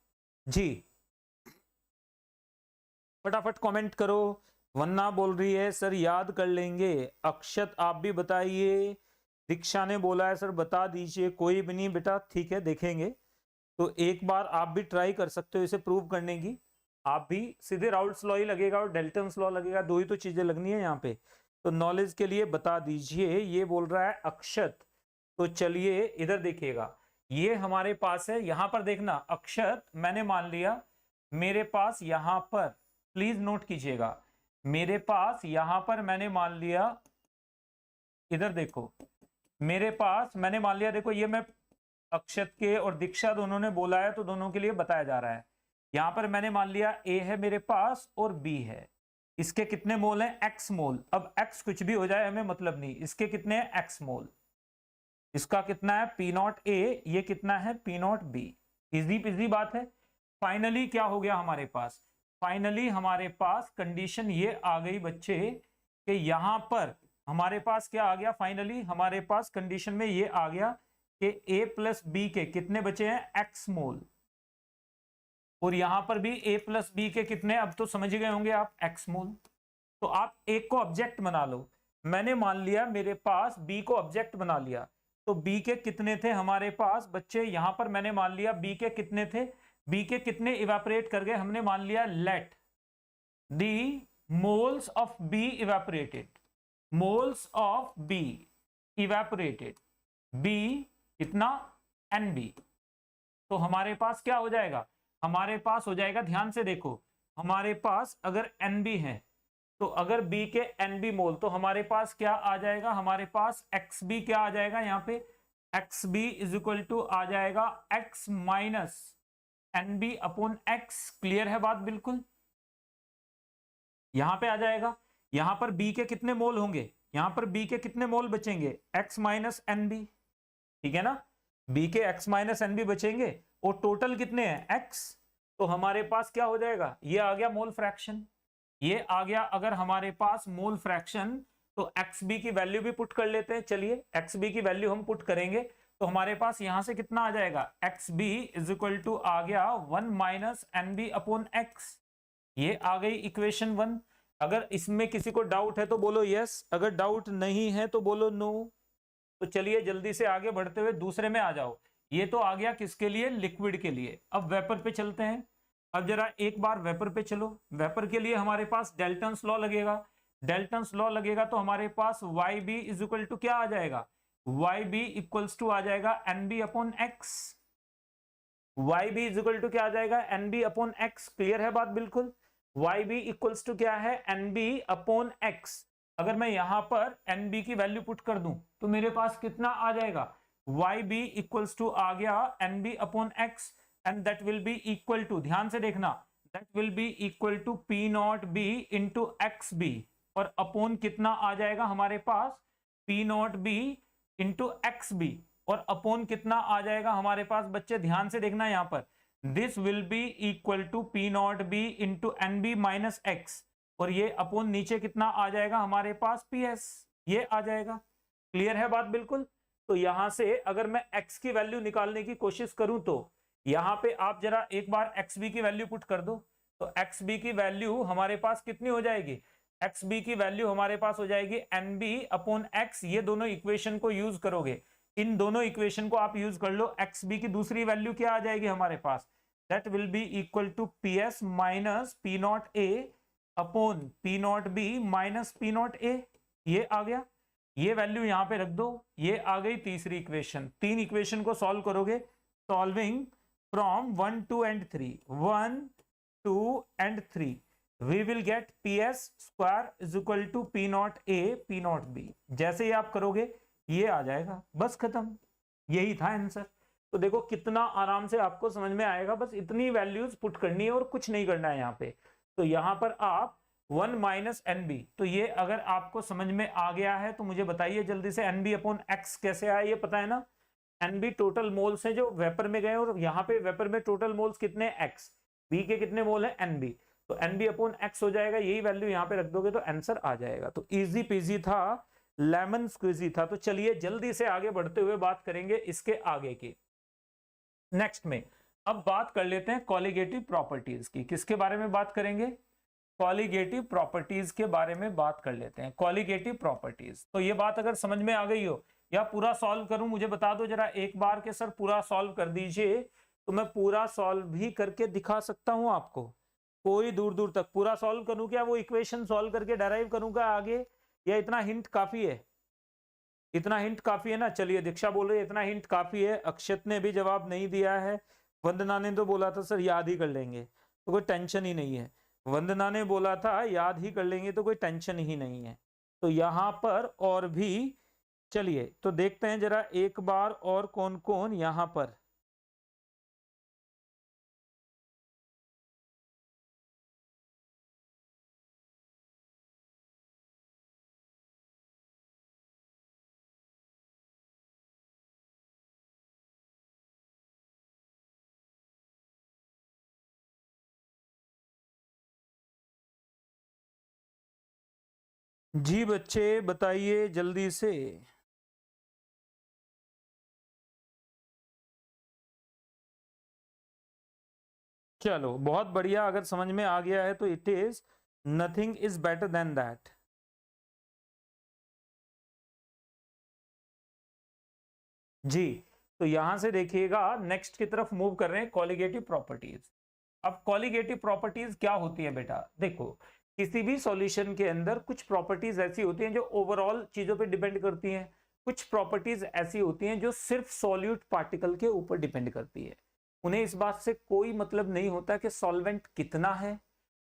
जी फटाफट कमेंट करो। वन्ना बोल रही है सर याद कर लेंगे। अक्षत आप भी बताइए। दीक्षा ने बोला है सर बता दीजिए। कोई भी नहीं बेटा, ठीक है देखेंगे। तो एक बार आप भी ट्राई कर सकते हो इसे प्रूव करने की। आप भी सीधे राउल्ट्स लॉ ही लगेगा और डेल्टन्स लॉ लगेगा, दो ही तो चीजें लगनी है यहाँ पे। तो नॉलेज के लिए बता दीजिए, ये बोल रहा है अक्षत। तो चलिए इधर देखिएगा, ये हमारे पास है। यहां पर देखना अक्षत, मैंने मान लिया मेरे पास यहां पर, प्लीज नोट कीजिएगा, मेरे पास यहां पर मैंने मान लिया, इधर देखो मेरे पास मैंने मान लिया, देखो ये मैं अक्षत के और दीक्षा दोनों ने बोला है तो दोनों के लिए बताया जा रहा है। यहां पर मैंने मान लिया ए है मेरे पास और बी है। इसके कितने मोल हैं? एक्स मोल। अब एक्स कुछ भी हो जाए हमें मतलब नहीं, इसके कितने हैं? एक्स मोल। इसका कितना है? पी नॉट ए। ये कितना है? P naught B. Easy PG बात है। फाइनली क्या हो गया हमारे पास? फाइनली हमारे पास कंडीशन ये आ गई बच्चे कि यहां पर हमारे पास क्या आ गया? फाइनली हमारे पास कंडीशन में ये आ गया कि ए प्लस बी के कितने बचे हैं? एक्स मोल। और यहां पर भी a प्लस बी के कितने, अब तो समझ गए होंगे आप, एक्स मोल। तो आप एक को ऑब्जेक्ट बना लो। मैंने मान लिया मेरे पास b को ऑब्जेक्ट बना लिया, तो b के कितने थे हमारे पास बच्चे? यहां पर मैंने मान लिया b के कितने थे, b के कितने इवेपोरेट कर गए, हमने मान लिया let the moles of b evaporated, moles of b evaporated, b कितना? NB। तो हमारे पास क्या हो जाएगा? हमारे पास हो जाएगा, ध्यान से देखो, हमारे पास अगर NB है तो अगर B के NB मोल तो हमारे पास क्या आ जाएगा? हमारे पास XB क्या आ जाएगा? यहाँ पे XB इज इक्वल टू आ जाएगा X minus NB upon X। Clear है बात बिल्कुल? यहां पे आ जाएगा। यहां पर B के कितने मोल होंगे? यहां पर B के कितने मोल बचेंगे? X minus NB। ठीक है ना? B के X माइनस NB बचेंगे और टोटल कितने हैं? X। तो हमारे पास क्या हो जाएगा? ये आ गया मोल फ्रैक्शन। ये आ गया अगर हमारे पास मोल फ्रैक्शन, तो XB की वैल्यू भी पुट कर लेते हैं। चलिए XB की वैल्यू हम पुट करेंगे तो हमारे पास यहां से कितना आ जाएगा? XB इज इक्वल टू आ गया 1 माइनस NB अपॉन X। ये आ गई इक्वेशन 1। अगर इसमें किसी को डाउट है तो बोलो यस, अगर डाउट नहीं है तो बोलो नो। तो चलिए जल्दी से आगे बढ़ते हुए दूसरे में आ जाओ। ये तो आ गया किसके लिए? लिक्विड के लिए। अब वेपर पे चलते हैं। अब जरा एक बार वेपर पे चलो। वेपर के लिए हमारे पास डेल्टन्स लॉ लगेगा। डेल्टन्स लॉ लगेगा तो हमारे पास YB इज इक्वल टू क्या आ जाएगा? YB इक्वल्स टू आ जाएगा NB upon X। YB is equal to क्या आ जाएगा? NB upon X। क्लियर है बात बिल्कुल? YB इक्वल्स टू क्या है? NB upon X। अगर मैं यहां पर NB की वैल्यू पुट कर दूं तो मेरे पास कितना आ जाएगा? YB इक्वल्स टू आ गया NB upon X and that will be equal to, ध्यान से देखना, that will be equal to P naught B into XB। और अपॉन कितना आ जाएगा हमारे पास? P naught B into XB। और अपॉन कितना आ जाएगा हमारे पास बच्चे? ध्यान से देखना यहां पर, this will be equal to P naught B into NB minus X। और ये अपॉन नीचे कितना आ जाएगा हमारे पास PS, ये आ जाएगा। क्लियर है बात बिल्कुल। तो यहां से अगर मैं x की वैल्यू निकालने की कोशिश करूं तो यहां पे आप जरा एक बार xb की वैल्यू पुट कर दो, तो xb की वैल्यू हमारे पास कितनी हो जाएगी, xb की वैल्यू हमारे पास हो जाएगी nb अपॉन x। ये दोनों इक्वेशन को यूज करोगे, इन दोनों इक्वेशन को आप यूज कर लो, xb की दूसरी वैल्यू क्या आ जाएगी हमारे पास, that will be equal to PS minus P naught A upon P naught B minus P naught A। ये आ गया, ये वैल्यू यहां पे रख दो, ये आ गई तीसरी इक्वेशन। तीन इक्वेशन को सॉल्व करोगे, solving from 1 2 and 3, 1 2 and 3, we will get PS square is equal to P naught A P naught B। जैसे ही आप करोगे ये आ जाएगा, बस खत्म, यही था आंसर। तो देखो कितना आराम से आपको समझ में आएगा, बस इतनी वैल्यूज पुट करनी है और कुछ नहीं करना है यहाँ पे। तो यहाँ पर आप 1 माइनस NB, तो ये अगर आपको समझ में आ गया है तो मुझे बताइए जल्दी से NB अपॉन X कैसे आया, ये पता है ना। NB टोटल मोल्स हैं जो वेपर में गए, और यहाँ पे वेपर में टोटल मोल्स कितने X, B के कितने मोल है NB, तो NB अपॉन X हो जाएगा, यही वैल्यू यहाँ पे रख दोगे तो आंसर आ जाएगा। तो इजी पीजी था, लेमन स्क्विजी था। तो चलिए जल्दी से आगे बढ़ते हुए बात करेंगे इसके आगे की। नेक्स्ट में अब बात कर लेते हैं कॉलिगेटिव प्रॉपर्टीज की। किसके बारे में बात करेंगे, कॉलिगेटिव प्रॉपर्टीज के बारे में बात कर लेते हैं। कॉलिगेटिव प्रॉपर्टीज, तो ये बात अगर समझ में आ गई हो या पूरा सॉल्व करूं, मुझे बता दो जरा एक बार के सर पूरा सॉल्व कर दीजिए, तो मैं पूरा सॉल्व भी करके दिखा सकता हूं आपको। कोई दूर दूर तक पूरा सॉल्व करूं क्या, वो इक्वेशन सॉल्व करके डेराइव करूंगा आगे, या इतना हिंट काफी है, इतना हिंट काफी है ना। चलिए दीक्षा बोल रही है इतना हिंट काफी है, अक्षत ने भी जवाब नहीं दिया है, वंदना ने तो बोला था सर याद ही कर लेंगे, तो कोई टेंशन ही नहीं है। वंदना ने बोला था याद ही कर लेंगे, तो कोई टेंशन ही नहीं है। तो यहां पर और भी, चलिए तो देखते हैं जरा एक बार और कौन कौन यहां पर। जी बच्चे बताइए जल्दी से। चलो बहुत बढ़िया, अगर समझ में आ गया है तो it is nothing is better than that. जी तो यहां से देखिएगा नेक्स्ट की तरफ मूव कर रहे हैं, कॉलिगेटिव प्रॉपर्टीज। अब कॉलिगेटिव प्रॉपर्टीज क्या होती है बेटा, देखो किसी भी सॉल्यूशन के अंदर कुछ प्रॉपर्टीज ऐसी होती हैं जो ओवरऑल चीजों पे डिपेंड करती हैं, कुछ प्रॉपर्टीज ऐसी होती हैं जो सिर्फ सॉल्यूट पार्टिकल के ऊपर डिपेंड करती है। उन्हें इस बात से कोई मतलब नहीं होता कि सॉल्वेंट कितना है,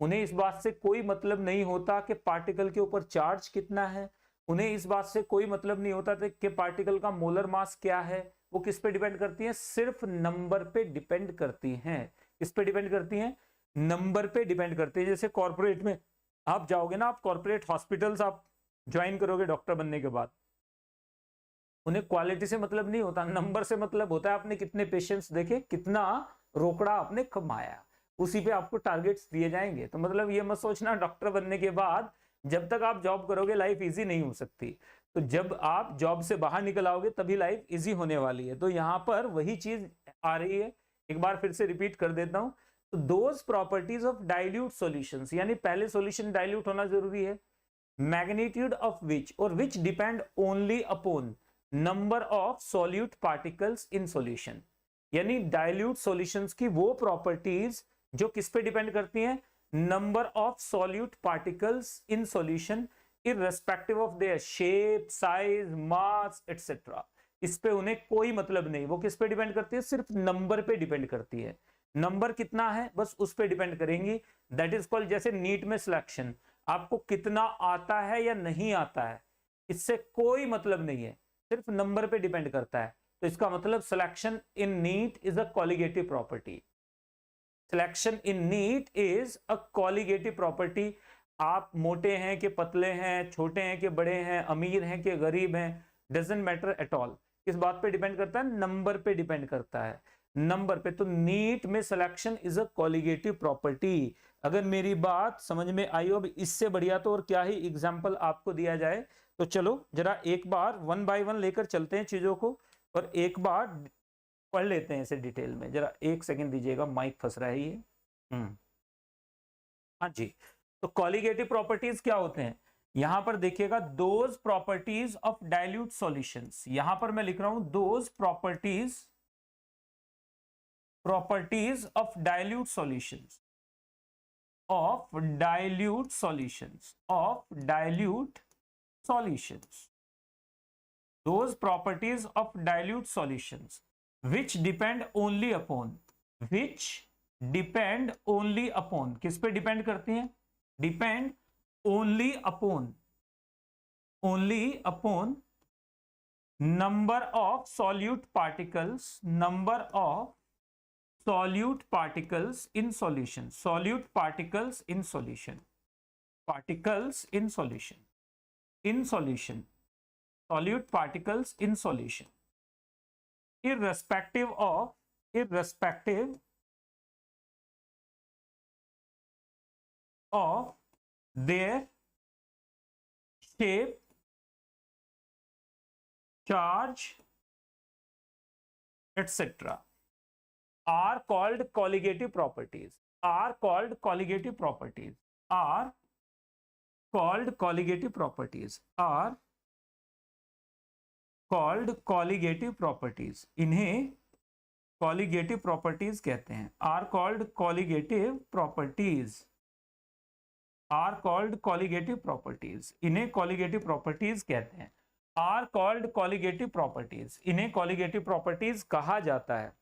उन्हें इस बात से कोई मतलब नहीं होता कि पार्टिकल के ऊपर चार्ज कितना है, उन्हें इस बात से कोई मतलब नहीं होता कि पार्टिकल का मोलर मास क्या है। वो किस पे डिपेंड करती हैं, सिर्फ नंबर पे डिपेंड करती हैं। किस पे डिपेंड करती हैं, नंबर पे डिपेंड करती है। जैसे कॉर्पोरेट में आप जाओगे ना, आप कॉर्पोरेट हॉस्पिटल्स आप ज्वाइन करोगे डॉक्टर बनने के बाद, उन्हें क्वालिटी से मतलब नहीं होता, नंबर से मतलब होता है आपने कितने पेशेंट्स देखे, कितना रोकड़ा आपने कमाया, उसी पे आपको टारगेट्स दिए जाएंगे। तो मतलब ये मत सोचना डॉक्टर बनने के बाद जब तक आप जॉब करोगे लाइफ इजी नहीं हो सकती, तो जब आप जॉब से बाहर निकल आओगे तभी लाइफ इजी होने वाली है। तो यहाँ पर वही चीज आ रही है, एक बार फिर से रिपीट कर देता हूं। तो those properties of dilute solutions, यानी पहले सॉल्यूशन डाइल्यूट होना जरूरी है, मैग्नीट्यूड ऑफ विच और विच depend only upon number of solute particles in solution, यानी डाइल्यूट सॉल्यूशंस की वो प्रॉपर्टीज जो किस पे डिपेंड करती हैं, number of solute particles in solution irrespective of their shape, size, mass etcetera. इस पे उन्हें कोई मतलब नहीं, वो किस पे डिपेंड करती है, सिर्फ नंबर पे डिपेंड करती है। नंबर कितना है बस उस पे डिपेंड करेंगी, दैट इज कॉल्ड, जैसे नीट में सिलेक्शन, आपको कितना आता है या नहीं आता है इससे कोई मतलब नहीं है, सिर्फ नंबर पे डिपेंड करता है। तो इसका मतलब selection in NEET is a colligative property, selection in NEET is a colligative property. आप मोटे हैं कि पतले हैं, छोटे हैं कि बड़े हैं, अमीर हैं कि गरीब हैं, डजंट मैटर एट ऑल। किस बात पे डिपेंड करता है, नंबर पे डिपेंड करता है, नंबर पे। तो नीट में selection is a colligative property. अगर मेरी बात समझ में आई हो, अब इससे बढ़िया तो और क्या ही एग्जाम्पल आपको दिया जाए। तो चलो जरा एक बार 1 बाय 1 लेकर चलते हैं चीजों को, और एक बार पढ़ लेते हैं इसे डिटेल में। जरा 1 सेकंड दीजिएगा, माइक फंस रहा है ये। हाँ जी, तो कॉलिगेटिव प्रॉपर्टीज क्या होते हैं? यहां पर देखिएगा, those properties of dilute solutions, यहां पर मैं लिख रहा हूं those properties of dilute solutions, of dilute solutions, those properties of dilute solutions which depend only upon, किस पे डिपेंड करती हैं? Depend only upon number of solute particles in solution, irrespective of their shape, charge, etc. are called colligative properties. इन्हें colligative properties कहते हैं। are called colligative properties, इन्हें colligative properties कहते हैं। are called colligative properties, इन्हें colligative properties कहा जाता है।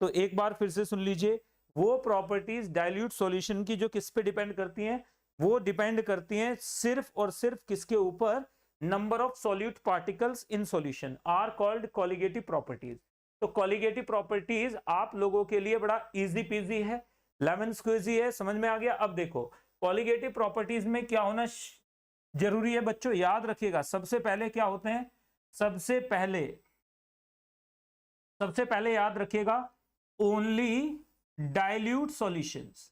तो एक बार फिर से सुन लीजिए, वो प्रॉपर्टीज डाइल्यूट सॉल्यूशन की जो किस पे डिपेंड करती हैं? वो डिपेंड करती हैं सिर्फ और सिर्फ किसके ऊपर? Number of solute particles in solution, are called colligative properties. तो कॉलिगेटिव प्रॉपर्टीज आप लोगों के लिए बड़ा इजी पीजी है, लेमन स्क्वीजी है, समझ में आ गया? अब देखो कॉलिगेटिव प्रॉपर्टीज में क्या होना जरूरी है बच्चों, याद रखिएगा। सबसे पहले क्या होते हैं? सबसे पहले याद रखिएगा, only dilute solutions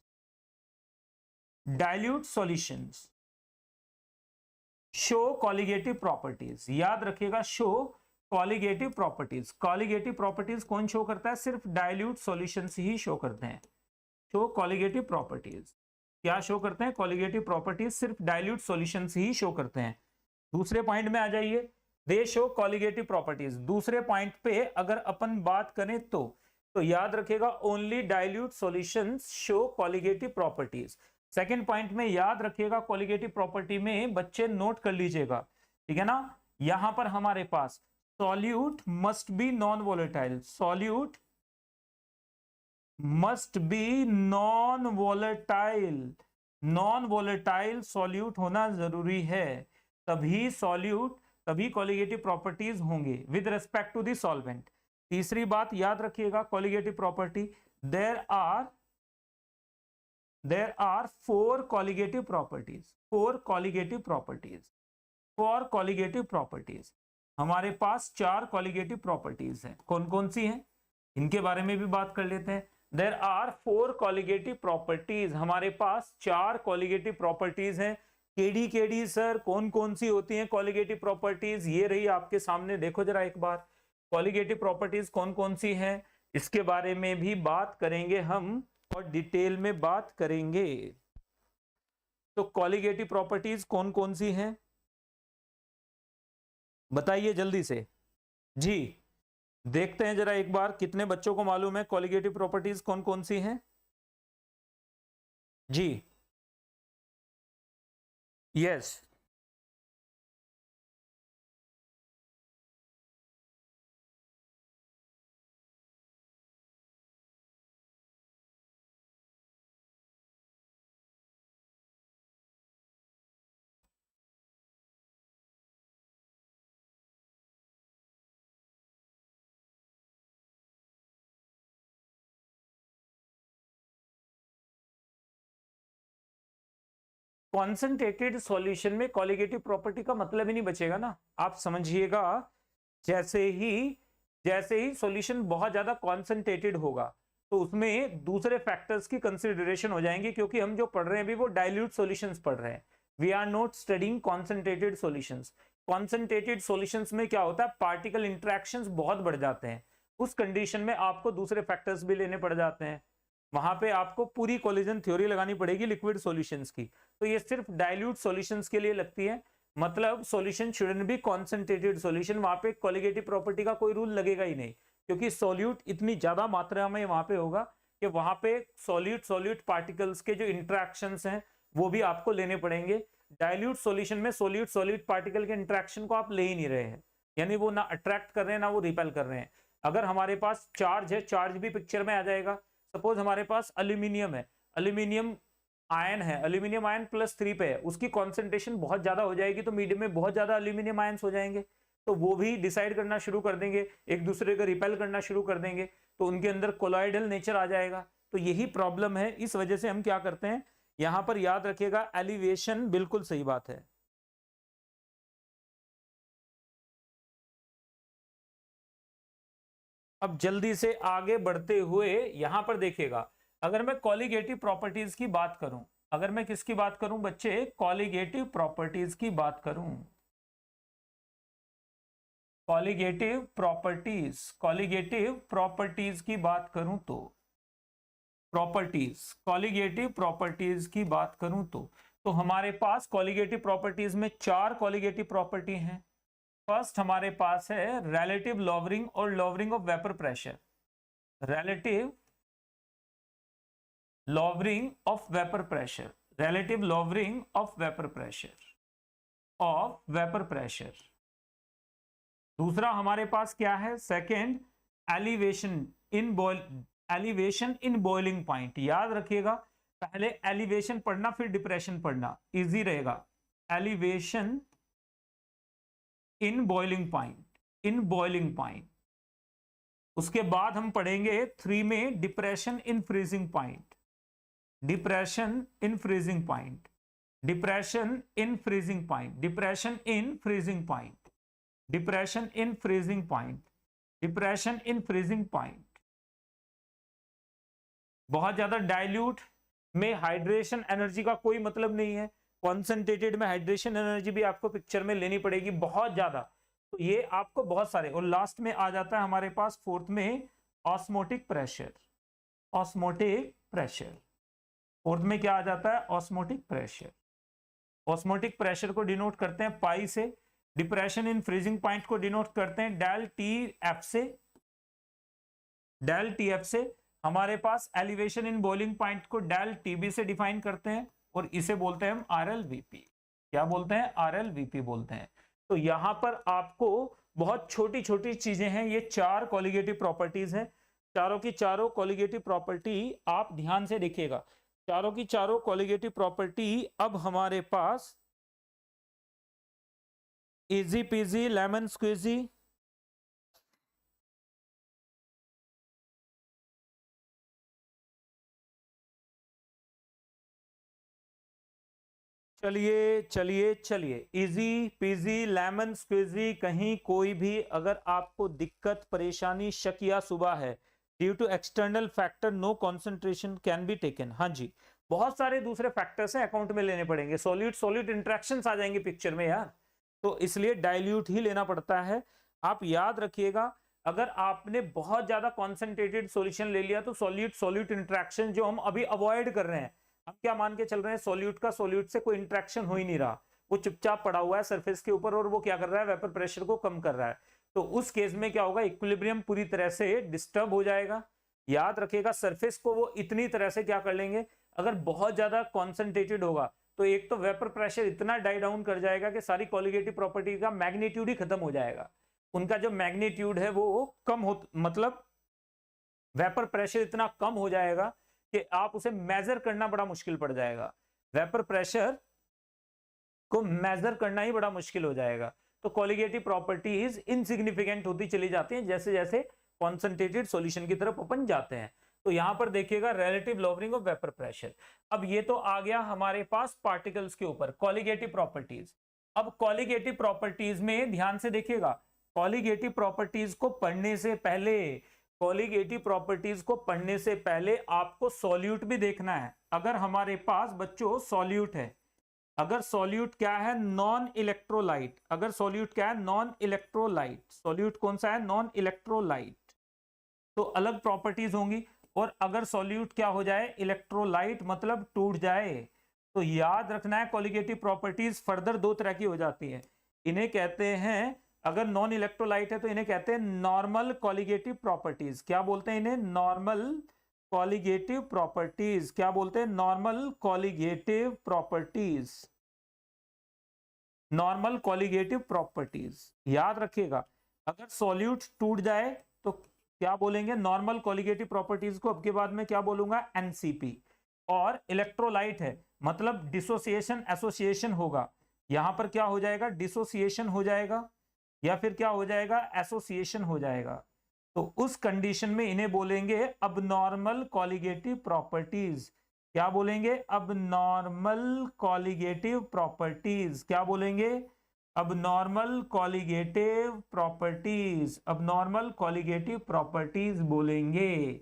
show colligative properties, याद रखिएगा, show colligative properties। colligative properties कौन शो करता है? सिर्फ dilute solutions ही शो करते हैं। show colligative properties क्या शो करते हैं? colligative properties सिर्फ dilute solutions ही शो करते हैं। दूसरे पॉइंट में आ जाइए, दे शो colligative properties। दूसरे पॉइंट पे अगर अपन बात करें तो याद रखेगा, only dilute solutions show colligative properties. Second point में याद रखिएगा, कॉलिगेटिव प्रॉपर्टी में बच्चे नोट कर लीजिएगा, ठीक है ना? यहां पर हमारे पास solute must be non volatile, non volatile solute होना जरूरी है, तभी कॉलिगेटिव प्रॉपर्टीज होंगे with respect to the solvent. तीसरी बात याद रखिएगा, colligative property, there are 4 colligative properties. हमारे पास 4 कॉलिगेटिव प्रॉपर्टीज हैं। कौन कौन सी हैं? इनके बारे में भी बात कर लेते हैं। देयर आर 4 कॉलिगेटिव प्रॉपर्टीज, हमारे पास 4 कॉलिगेटिव प्रॉपर्टीज हैं। केडी सर कौन कौन सी होती हैं कॉलिगेटिव प्रॉपर्टीज? ये रही आपके सामने, देखो जरा एक बार। कॉलिगेटिव प्रॉपर्टीज कौन कौन सी हैं इसके बारे में भी बात करेंगे हम, और डिटेल में बात करेंगे। तो कॉलिगेटिव प्रॉपर्टीज कौन कौन सी हैं बताइए जल्दी से जी। देखते हैं जरा एक बार कितने बच्चों को मालूम है कॉलिगेटिव प्रॉपर्टीज कौन कौन सी हैं जी। यस, कॉन्सेंट्रेटेड सॉल्यूशन में कॉलिगेटिव प्रॉपर्टी का मतलब ही नहीं बचेगा ना। आप समझिएगा, जैसे ही सॉल्यूशन बहुत ज्यादा कॉन्सेंट्रेटेड होगा तो उसमें दूसरे फैक्टर्स की कंसिडरेशन हो जाएंगे, क्योंकि हम जो पढ़ रहे हैं अभी वो डाइल्यूट सॉल्यूशंस पढ़ रहे हैं। We are not studying concentrated solutions. Concentrated solutions में क्या होता है, पार्टिकल इंटरेक्शंस बहुत बढ़ जाते हैं, उस कंडीशन में आपको दूसरे फैक्टर्स भी लेने पड़ जाते हैं, वहां पे आपको पूरी कोलिजन थ्योरी लगानी पड़ेगी लिक्विड सॉल्यूशंस की। तो ये सिर्फ डाइल्यूट सॉल्यूशंस के लिए लगती है, मतलब solution shouldn't be concentrated solution, वहां पे कोलिगेटिव प्रॉपर्टी का कोई रूल लगेगा ही नहीं, क्योंकि सॉल्यूट इतनी ज्यादा मात्रा में वहां पे होगा कि वहां पे सॉल्यूट पार्टिकल्स के जो इंटरेक्शंस हैं वो भी आपको लेने पड़ेंगे। डाइल्यूट सॉल्यूशन में सॉल्यूट पार्टिकल के इंटरेक्शन को आप ले ही नहीं रहे हैं, यानी वो ना अट्रैक्ट कर रहे हैं ना वो रिपेल कर रहे हैं। अगर हमारे पास चार्ज है, चार्ज भी पिक्चर में आ जाएगा। सपोज हमारे पास एल्यूमिनियम है, एल्यूमिनियम आयन है, एल्यूमिनियम आयन +3 पे है, उसकी कॉन्सेंट्रेशन बहुत ज्यादा हो जाएगी तो मीडियम में बहुत ज्यादा एल्यूमिनियम आयन्स हो जाएंगे, तो वो भी डिसाइड करना शुरू कर देंगे, एक दूसरे को रिपेल करना शुरू कर देंगे, तो उनके अंदर कोलॉइडल नेचर आ जाएगा। तो यही प्रॉब्लम है, इस वजह से हम क्या करते हैं, यहां पर याद रखिएगा एलिवेशन बिल्कुल सही बात है। अब जल्दी से आगे बढ़ते हुए यहां पर देखिएगा, अगर मैं कॉलिगेटिव प्रॉपर्टीज की बात करूं, अगर मैं किसकी बात करूं बच्चे, कॉलिगेटिव प्रॉपर्टीज की बात करूं, कॉलिगेटिव प्रॉपर्टीज की बात करूं तो कॉलिगेटिव प्रॉपर्टीज की बात करूं तो हमारे पास कॉलिगेटिव प्रॉपर्टीज में 4 कॉलिगेटिव प्रॉपर्टी हैं। फर्स्ट हमारे पास है रिलेटिव लॉवरिंग और lowering of vapour pressure, relative lowering of vapour pressure, relative lowering of vapour pressure. दूसरा हमारे पास क्या है, second elevation in boiling point. याद रखिएगा पहले एलिवेशन पढ़ना फिर डिप्रेशन पढ़ना, इजी रहेगा। एलिवेशन इन बॉइलिंग पॉइंट, उसके बाद हम पढ़ेंगे 3 में depression in freezing point, depression in freezing point, depression in freezing point, depression in freezing point, depression in freezing point, depression in freezing point. बहुत ज्यादा डाइल्यूट में हाइड्रेशन एनर्जी का कोई मतलब नहीं है, कॉन्सेंट्रेटेड में हाइड्रेशन एनर्जी भी आपको पिक्चर में लेनी पड़ेगी बहुत ज्यादा, तो ये आपको बहुत सारे। और लास्ट में आ जाता है हमारे पास 4th में osmotic pressure, osmotic pressure. 4th में क्या आ जाता है, ऑस्मोटिक प्रेशर। ऑस्मोटिक प्रेशर को डिनोट करते हैं पाई से, डिप्रेशन इन फ्रीजिंग पॉइंट को डिनोट करते हैं डेल टीएफ से, डेल टीएफ से। हमारे पास एलिवेशन इन बॉइलिंग पॉइंट को डेल टीबी से डिफाइन करते हैं और इसे बोलते हैं हम आरएलवीपी। क्या बोलते हैं, आरएलवीपी बोलते हैं। तो यहां पर आपको बहुत छोटी छोटी चीजें हैं, ये 4 कॉलिगेटिव प्रॉपर्टीज हैं, चारों की चारों कॉलिगेटिव प्रॉपर्टी आप ध्यान से देखिएगा, चारों की चारों कॉलिगेटिव प्रॉपर्टी अब हमारे पास इजी पीजी लेमन स्क्वीजी। चलिए चलिए चलिए, इजी पीजी लेमन स्क्वीजी। कहीं कोई भी अगर आपको दिक्कत परेशानी शक या सुबह है, due to external factor no concentration can be taken. हाँ जी, बहुत सारे दूसरे फैक्टर्स हैं अकाउंट में लेने पड़ेंगे, सॉल्यूट सॉल्यूट इंटरेक्शंस आ जाएंगे पिक्चर में यार, तो इसलिए डाइल्यूट ही लेना पड़ता है। आप याद रखिएगा, अगर आपने बहुत ज्यादा कॉन्सेंट्रेटेड सॉल्यूशन ले लिया तो सॉल्यूट सॉल्यूट इंटरेक्शन जो हम अभी अवॉइड कर रहे हैं, हम क्या मान के चल रहे हैं, सॉल्यूट का सॉल्यूट से कोई इंटरेक्शन हो ही नहीं रहा, वो चुपचाप पड़ा हुआ है सरफेस के ऊपर और वो क्या कर रहा है, वेपर प्रेशर को कम कर रहा है। तो उस केस में क्या होगा, इक्विलिब्रियम पूरी तरह से डिस्टर्ब हो जाएगा। याद रखिएगा सरफेस को वो इतनी तरह से क्या कर लेंगे, अगर बहुत ज्यादा कॉन्सेंट्रेटेड होगा तो एक तो वेपर प्रेशर इतना डाई डाउन कर जाएगा कि सारी कॉलिगेटिव प्रॉपर्टी का मैग्नीट्यूड ही खत्म हो जाएगा, उनका जो मैग्नीट्यूड है वो कम हो, मतलब वेपर प्रेशर इतना कम हो जाएगा कि आप उसे मेजर करना बड़ा मुश्किल पड़ जाएगा, वेपर प्रेशर को मेजर करना ही बड़ा मुश्किल हो जाएगा। तो कॉलिगेटिव प्रॉपर्टीज इनसिग्निफिकेंट होती चली जाती हैं जैसे जैसे कॉन्सेंट्रेटेड सॉल्यूशन की तरफ अपन जाते हैं। तो यहां पर देखिएगा relative lowering of vapour pressure. अब ये तो आ गया हमारे पास पार्टिकल्स के ऊपर कॉलिगेटिव प्रॉपर्टीज। अब कॉलिगेटिव प्रॉपर्टीज में ध्यान से देखिएगा, कॉलिगेटिव प्रॉपर्टीज को पढ़ने से पहले कॉलिगेटिव प्रॉपर्टीज को पढ़ने से पहले आपको सॉल्यूट भी देखना है। अगर हमारे पास बच्चों सॉल्यूट है, अगर सॉल्यूट क्या है, नॉन इलेक्ट्रोलाइट, अगर सॉल्यूट क्या है, नॉन इलेक्ट्रोलाइट, सॉल्यूट कौन सा है, नॉन इलेक्ट्रोलाइट, तो अलग प्रॉपर्टीज होंगी। और अगर सॉल्यूट क्या हो जाए, इलेक्ट्रोलाइट, मतलब टूट जाए, तो याद रखना है कॉलिगेटिव प्रॉपर्टीज फर्दर दो तरह की हो जाती है। इन्हें कहते हैं, अगर नॉन इलेक्ट्रोलाइट है तो इन्हें कहते हैं नॉर्मल कॉलिगेटिव प्रॉपर्टीज। क्या बोलते हैं इन्हें, नॉर्मल कॉलिगेटिव प्रॉपर्टीज। क्या बोलते हैं, normal colligative properties, normal colligative properties. याद रखिएगा, अगर सॉल्यूट टूट जाए तो क्या बोलेंगे, नॉर्मल कॉलिगेटिव प्रॉपर्टीज को। अब के बाद में क्या बोलूंगा, एनसीपी। और इलेक्ट्रोलाइट है मतलब डिसोसिएशन एसोसिएशन होगा, यहां पर क्या हो जाएगा, डिसोसिएशन हो जाएगा, या फिर क्या हो जाएगा, एसोसिएशन हो जाएगा। तो उस कंडीशन में इन्हें बोलेंगे अबनॉर्मल कॉलिगेटिव प्रॉपर्टीज। क्या बोलेंगे, अबनॉर्मल कॉलिगेटिव प्रॉपर्टीज। क्या बोलेंगे, abnormal colligative properties, abnormal colligative properties बोलेंगे।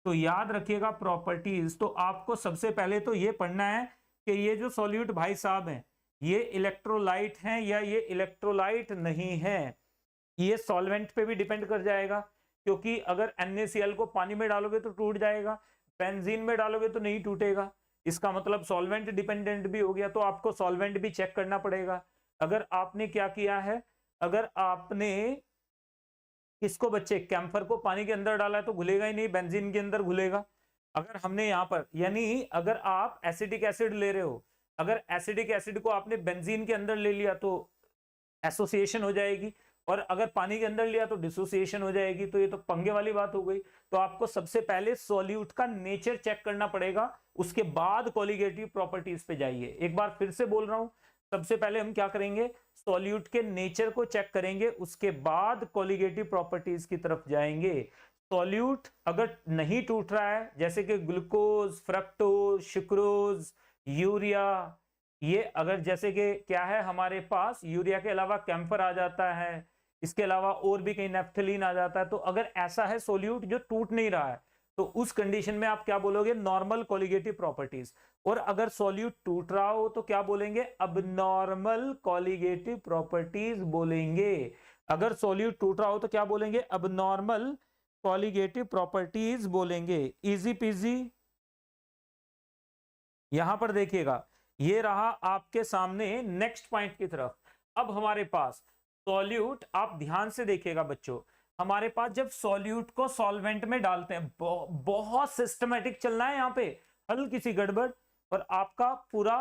तो याद रखिएगा प्रॉपर्टीज, तो आपको सबसे पहले तो ये पढ़ना है कि ये जो सॉल्यूट भाई साहब हैं, ये इलेक्ट्रोलाइट हैं या ये इलेक्ट्रोलाइट नहीं है। ये सॉल्वेंट पे भी डिपेंड कर जाएगा, क्योंकि अगर NaCl को पानी में डालोगे तो टूट जाएगा, बेंजीन में डालोगे तो नहीं टूटेगा। इसका मतलब सॉल्वेंट डिपेंडेंट भी हो गया, तो आपको सॉल्वेंट भी चेक करना पड़ेगा। अगर आपने क्या किया है, अगर आपने किसको बच्चे, कैम्फर को पानी के अंदर डाला है तो घुलेगा ही नहीं, बेंजीन के अंदर घुलेगा। अगर हमने यहाँ पर, यानी अगर आप एसिडिक एसिड ले रहे हो, अगर एसिडिक एसिड को आपने बेंजीन के अंदर ले लिया तो एसोसिएशन हो जाएगी, और अगर पानी के अंदर लिया तो डिसोसिएशन हो जाएगी। तो ये तो पंगे वाली बात हो गई। तो आपको सबसे पहले सॉल्यूट का नेचर चेक करना पड़ेगा, उसके बाद कॉलिगेटिव प्रॉपर्टीज पे जाइए। एक बार फिर से बोल रहा हूं, सबसे पहले हम क्या करेंगे, सॉल्यूट के नेचर को चेक करेंगे, उसके बाद कॉलिगेटिव प्रॉपर्टीज की तरफ जाएंगे। सॉल्यूट अगर नहीं टूट रहा है, जैसे कि ग्लूकोज, फ्रक्टोज, सुक्रोज, यूरिया, ये अगर जैसे कि क्या है हमारे पास, यूरिया के अलावा कैम्फर आ जाता है, इसके अलावा और भी कहीं नेफ्थलीन आ जाता है, तो अगर ऐसा है सॉल्यूट जो टूट नहीं रहा है, तो उस कंडीशन में आप क्या बोलोगे, नॉर्मल कॉलिगेटिव प्रॉपर्टीज। और अगर सॉल्यूट टूट रहा हो तो क्या बोलेंगे, अबनॉर्मल कॉलिगेटिव प्रॉपर्टीज बोलेंगे। अगर सॉल्यूट टूट रहा हो तो क्या बोलेंगे, अबनॉर्मल कॉलिगेटिव प्रॉपर्टीज बोलेंगे। Easy PG. यहां पर देखिएगा, ये रहा आपके सामने नेक्स्ट पॉइंट की तरफ। अब हमारे पास सॉल्यूट, आप ध्यान से देखिएगा बच्चों, हमारे पास जब सॉल्यूट को सॉल्वेंट में डालते हैं, बहुत सिस्टमैटिक चलना है यहाँ पे, हल्की सी गड़बड़ और आपका पूरा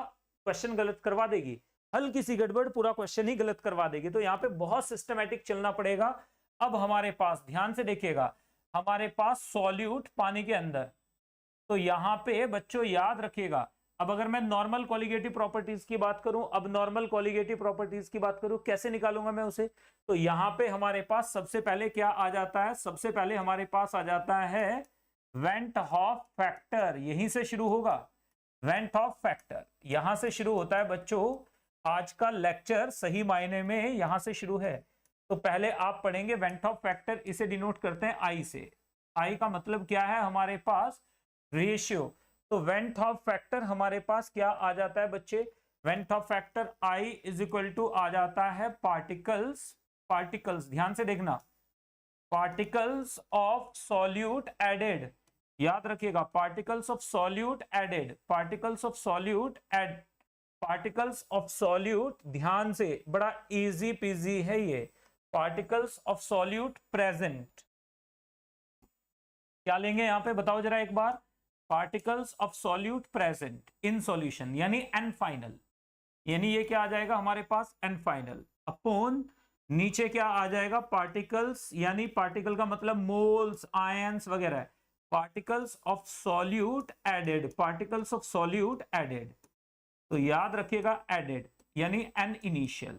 क्वेश्चन गलत करवा देगी, हल्की सी गड़बड़ पूरा क्वेश्चन ही गलत करवा देगी। तो यहाँ पे बहुत सिस्टमैटिक चलना पड़ेगा। अब हमारे पास ध्यान से देखिएगा, हमारे पास सॉल्यूट पानी के अंदर, तो यहाँ पे बच्चों याद रखिएगा, अब अगर मैं नॉर्मल कॉलिगेटिव प्रॉपर्टीज की बात करूं, अब नॉर्मल कॉलिगेटिव प्रॉपर्टीज की बात करूं, कैसे निकालूंगा मैं उसे, तो यहां पे हमारे पास सबसे पहले क्या आ जाता है, सबसे पहले हमारे पास आ जाता है वेंट हॉफ फैक्टर। यहीं से शुरू होगा, वेंट हॉफ फैक्टर यहां से शुरू होता है बच्चों। आज का लेक्चर सही मायने में यहां से शुरू है। तो पहले आप पढ़ेंगे वेंट हॉफ फैक्टर, इसे डिनोट करते हैं आई से। आई का मतलब क्या है, हमारे पास रेशियो। तो वेंट हॉफ फैक्टर हमारे पास क्या आ जाता है बच्चे, van't Hoff factor I is equal to आ जाता है पार्टिकल्स, पार्टिकल्स ध्यान से देखना, पार्टिकल्स ऑफ सॉल्यूट एडेड, याद रखिएगा, particles of solute added, particles of solute add, particles of solute, ध्यान से, बड़ा इजी पीजी है ये, पार्टिकल्स ऑफ सॉल्यूट प्रेजेंट। क्या लेंगे यहां पे बताओ जरा एक बार, particles of solute present in solution, यानी एन फाइनल, यानी ये क्या आ जाएगा हमारे पास, एन फाइनल अपॉन नीचे क्या आ जाएगा, पार्टिकल्स, यानी पार्टिकल का मतलब मोल्स, आयंस वगैरह, particles of solute added, particles of solute added. तो याद रखिएगा एडेड यानी एन इनिशियल।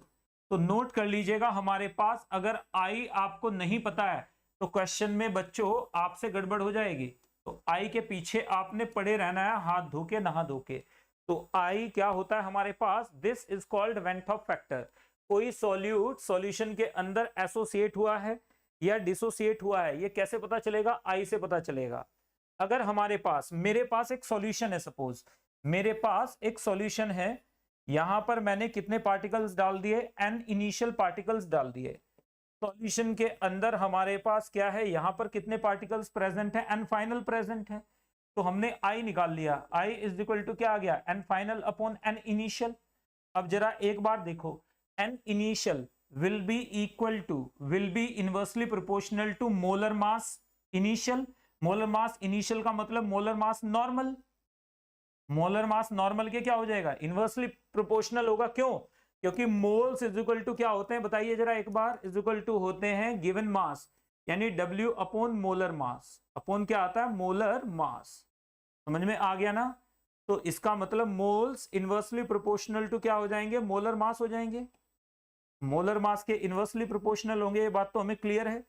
तो नोट कर लीजिएगा, हमारे पास अगर आई आपको नहीं पता है तो क्वेश्चन में बच्चों आपसे गड़बड़ हो जाएगी। तो आई के पीछे आपने पड़े रहना है, हाथ धो के नहा धो के। तो आई क्या होता है हमारे पास, this is called van't Hoff factor. कोई सॉल्यूट सॉल्यूशन के अंदर एसोसिएट हुआ है, या डिसोसिएट हुआ है, ये कैसे पता चलेगा? आई से पता चलेगा। अगर हमारे पास, मेरे पास एक सॉल्यूशन है, सपोज मेरे पास एक सॉल्यूशन है, यहां पर मैंने कितने पार्टिकल्स डाल दिए? n इनिशियल पार्टिकल्स डाल दिए। सॉल्यूशन के अंदर हमारे पास क्या है? यहां पर कितने पार्टिकल्स प्रेजेंट है? n फाइनल प्रेजेंट है। तो हमने I निकाल लिया, I इज इक्वल टू क्या आ गया? n final upon n initial. अब जरा एक बार देखो, n initial will be equal to, will be inversely proportional to molar mass initial। Molar mass initial का मतलब molar mass normal, molar mass normal के क्या हो जाएगा? इनवर्सली प्रोपोर्शनल होगा। क्यों? क्योंकि मोल्स इज इक्वल टू क्या होते हैं? बताइए जरा एक बार। इज इक्वल टू होते हैं गिवन मास, यानी W अपॉन मोलर मास। अपॉन क्या आता है? Molar mass. समझ में आ गया ना? तो इसका मतलब मोल्स इनवर्सली प्रोपोर्शनल टू क्या हो जाएंगे? मोलर मास हो जाएंगे। मोलर मास के इनवर्सली प्रोपोर्शनल होंगे, ये बात तो हमें क्लियर है।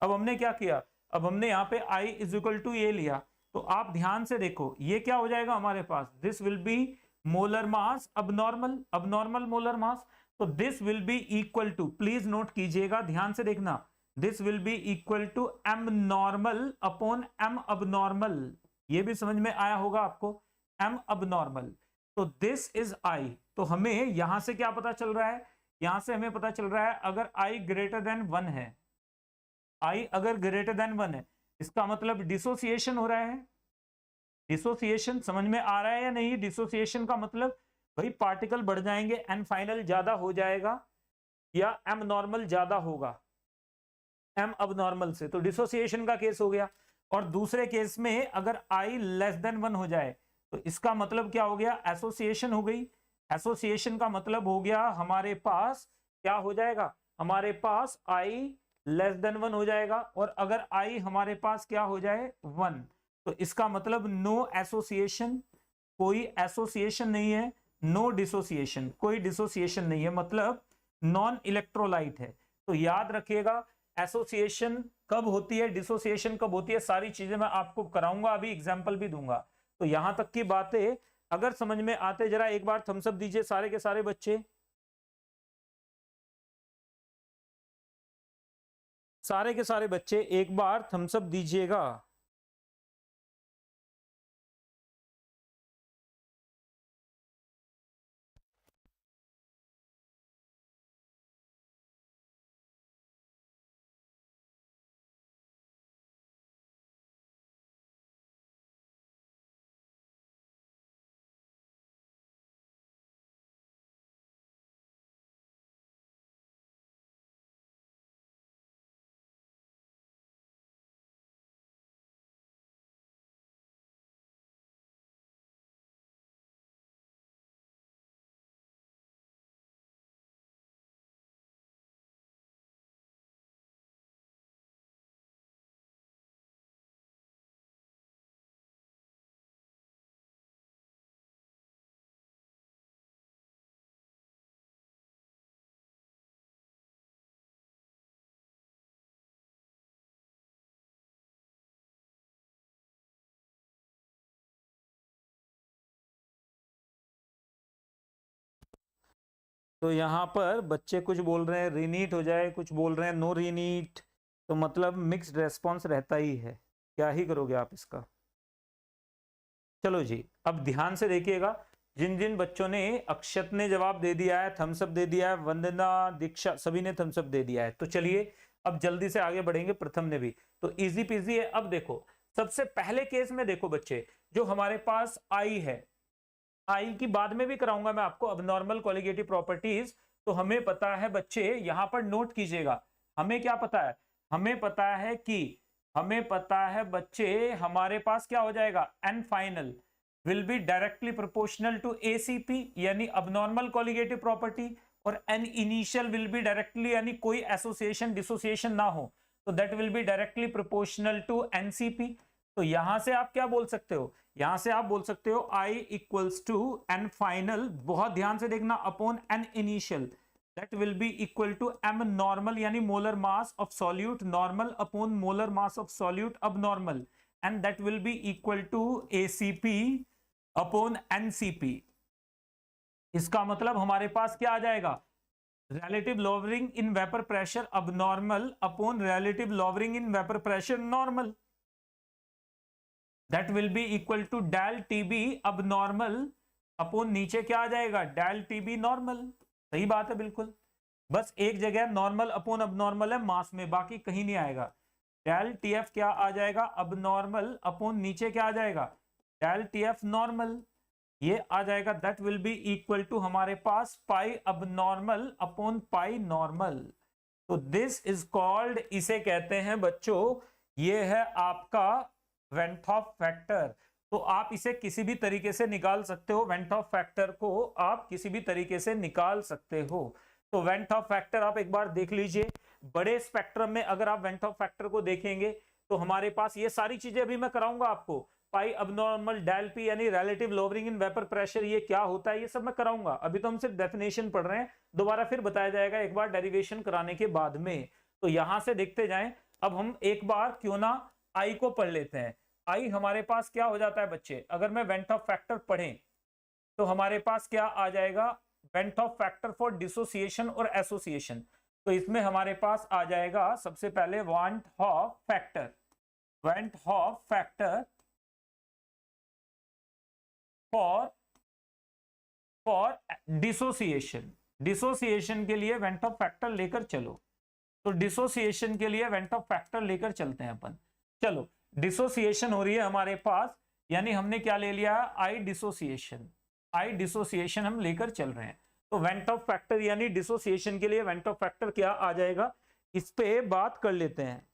अब हमने क्या किया? अब हमने यहाँ पे I इज इक्वल टू ये लिया, तो आप ध्यान से देखो ये क्या हो जाएगा हमारे पास? This will be molar mass abnormal, abnormal molar mass. तो this will be equal to, please note कीजिएगा, ध्यान से देखना, this will be equal to m normal upon m abnormal. ये भी समझ में आया होगा आपको, m अबनॉर्मल। तो दिस इज I। तो हमें यहां से क्या पता चल रहा है? यहां से हमें पता चल रहा है अगर I ग्रेटर देन 1 है, I अगर ग्रेटर देन 1 है, इसका मतलब डिसोसिएशन हो रहा है। डिसोसिएशन समझ में आ रहा है या नहीं? डिसोसिएशन का मतलब भाई पार्टिकल बढ़ जाएंगे, n फाइनल ज्यादा हो जाएगा या m नॉर्मल ज्यादा होगा m अब नॉर्मल से, तो डिसोसिएशन का केस हो गया। और दूसरे केस में अगर I लेस देन 1 हो जाए, तो इसका मतलब क्या हो गया? एसोसिएशन हो गई। एसोसिएशन का मतलब हो गया हमारे पास क्या हो जाएगा? हमारे पास I लेस देन 1 हो जाएगा। और अगर I हमारे पास क्या हो जाए? 1, तो इसका मतलब नो एसोसिएशन, कोई एसोसिएशन नहीं है। नो डिसोसिएशन, कोई डिसोसिएशन नहीं है, मतलब नॉन इलेक्ट्रोलाइट है। तो याद रखिएगा एसोसिएशन कब होती है, डिसोसिएशन कब होती है, सारी चीजें मैं आपको कराऊंगा, अभी एग्जांपल भी दूंगा। तो यहां तक की बातें अगर समझ में आते, जरा एक बार थम्स अप दीजिए सारे के सारे बच्चे, सारे के सारे बच्चे एक बार थम्स अप दीजिएगा। तो यहाँ पर बच्चे कुछ बोल रहे हैं रीनीट हो जाए, कुछ बोल रहे हैं नो रीनीट, तो मतलब मिक्स्ड रेस्पॉन्स रहता ही है। क्या ही करोगे आप इसका? चलो जी, अब ध्यान से देखिएगा, जिन जिन बच्चों ने, अक्षत ने जवाब दे दिया है, थम्स अप दे दिया है, वंदना, दीक्षा, सभी ने थम्स अप दे दिया है। तो चलिए अब जल्दी से आगे बढ़ेंगे। प्रथम ने भी, तो इजी पीजी है। अब देखो सबसे पहले केस में देखो बच्चे, जो हमारे पास आई है, आई की बाद में भी कराऊंगा मैं आपको, अब नॉर्मल कोलिगेटिव प्रॉपर्टीज। तो हमें पता है बच्चे, यहां पर नोट कीजिएगा, हमें क्या पता है? हमें पता है कि, हमें पता है बच्चे, हमारे पास क्या हो जाएगा? N final will be directly proportional to ACP, यानी अबनॉर्मल कोलिगेटिव प्रॉपर्टी, और n initial will be directly, यानी कोई एसोसिएशन डिसोसिएशन ना हो, तो that will be directly proportional to NCP. तो यहां से आप क्या बोल सकते हो? यहां से आप बोल सकते हो I equals to n final, बहुत ध्यान से देखना, upon n initial, that will be equal to m normal, यानी molar mass of solute normal upon molar mass of solute abnormal, and that will be equal to ACP upon NCP। इसका मतलब हमारे पास क्या आ जाएगा? relative lowering in vapor pressure abnormal upon relative lowering in vapor pressure normal, that will be equal to del TB abnormal upon नीचे क्या आ जाएगा, del TB नॉर्मल। सही बात है बिल्कुल, बस एक जगह नॉर्मल अपॉन अबनॉर्मल है मास में, बाकी कहीं नहीं आएगा। del TF क्या आ जाएगा, अबनॉर्मल अपॉन नीचे क्या आ जाएगा, del TF नॉर्मल, ये आ जाएगा। That will be equal to हमारे पास pi abnormal upon pi normal. तो दिस इज कॉल्ड, इसे कहते हैं बच्चों, ये है आपका वेंट ऑफ फैक्टर। तो आप इसे किसी भी तरीके से निकाल सकते हो, वेंट ऑफ फैक्टर को आप किसी भी तरीके से निकाल सकते हो। तो वेंट ऑफ फैक्टर आप एक बार देख लीजिए, बड़े स्पेक्ट्रम में अगर आप वेंट ऑफ फैक्टर को देखेंगे तो हमारे पास ये सारी चीजें अभी मैं कराऊंगा आपको, पाई अबनॉर्मल, डेल पी यानी relative lowering in vapour pressure, ये क्या होता है ये सब मैं कराऊंगा। अभी तो हम सिर्फ डेफिनेशन पढ़ रहे हैं, दोबारा फिर बताया जाएगा एक बार डेरिवेशन कराने के बाद में। तो यहां से देखते जाएं। अब हम एक बार क्यों ना आई को पढ़ लेते हैं। आई हमारे पास क्या हो जाता है बच्चे, अगर मैं वेंट ऑफ फैक्टर पढ़ें तो हमारे पास क्या आ जाएगा, went Hoff factor for dissociation और एसोसिएशन। तो इसमें हमारे पास आ जाएगा सबसे पहले went Hoff factor, went Hoff factor for dissociation. Dissociation के लिए वेंट ऑफ फैक्टर लेकर चलो, तो डिसोसिएशन के लिए वेंट ऑफ फैक्टर लेकर चलते हैं अपन। चलो डिसोसिएशन हो रही है हमारे पास, यानी हमने क्या ले लिया, आई डिसोसिएशन, आई डिसोसिएशन हम लेकर चल रहे हैं। तो वेंट ऑफ फैक्टर यानी डिसोसिएशन के लिए वेंट ऑफ फैक्टर क्या आ जाएगा, इस पे बात कर लेते हैं।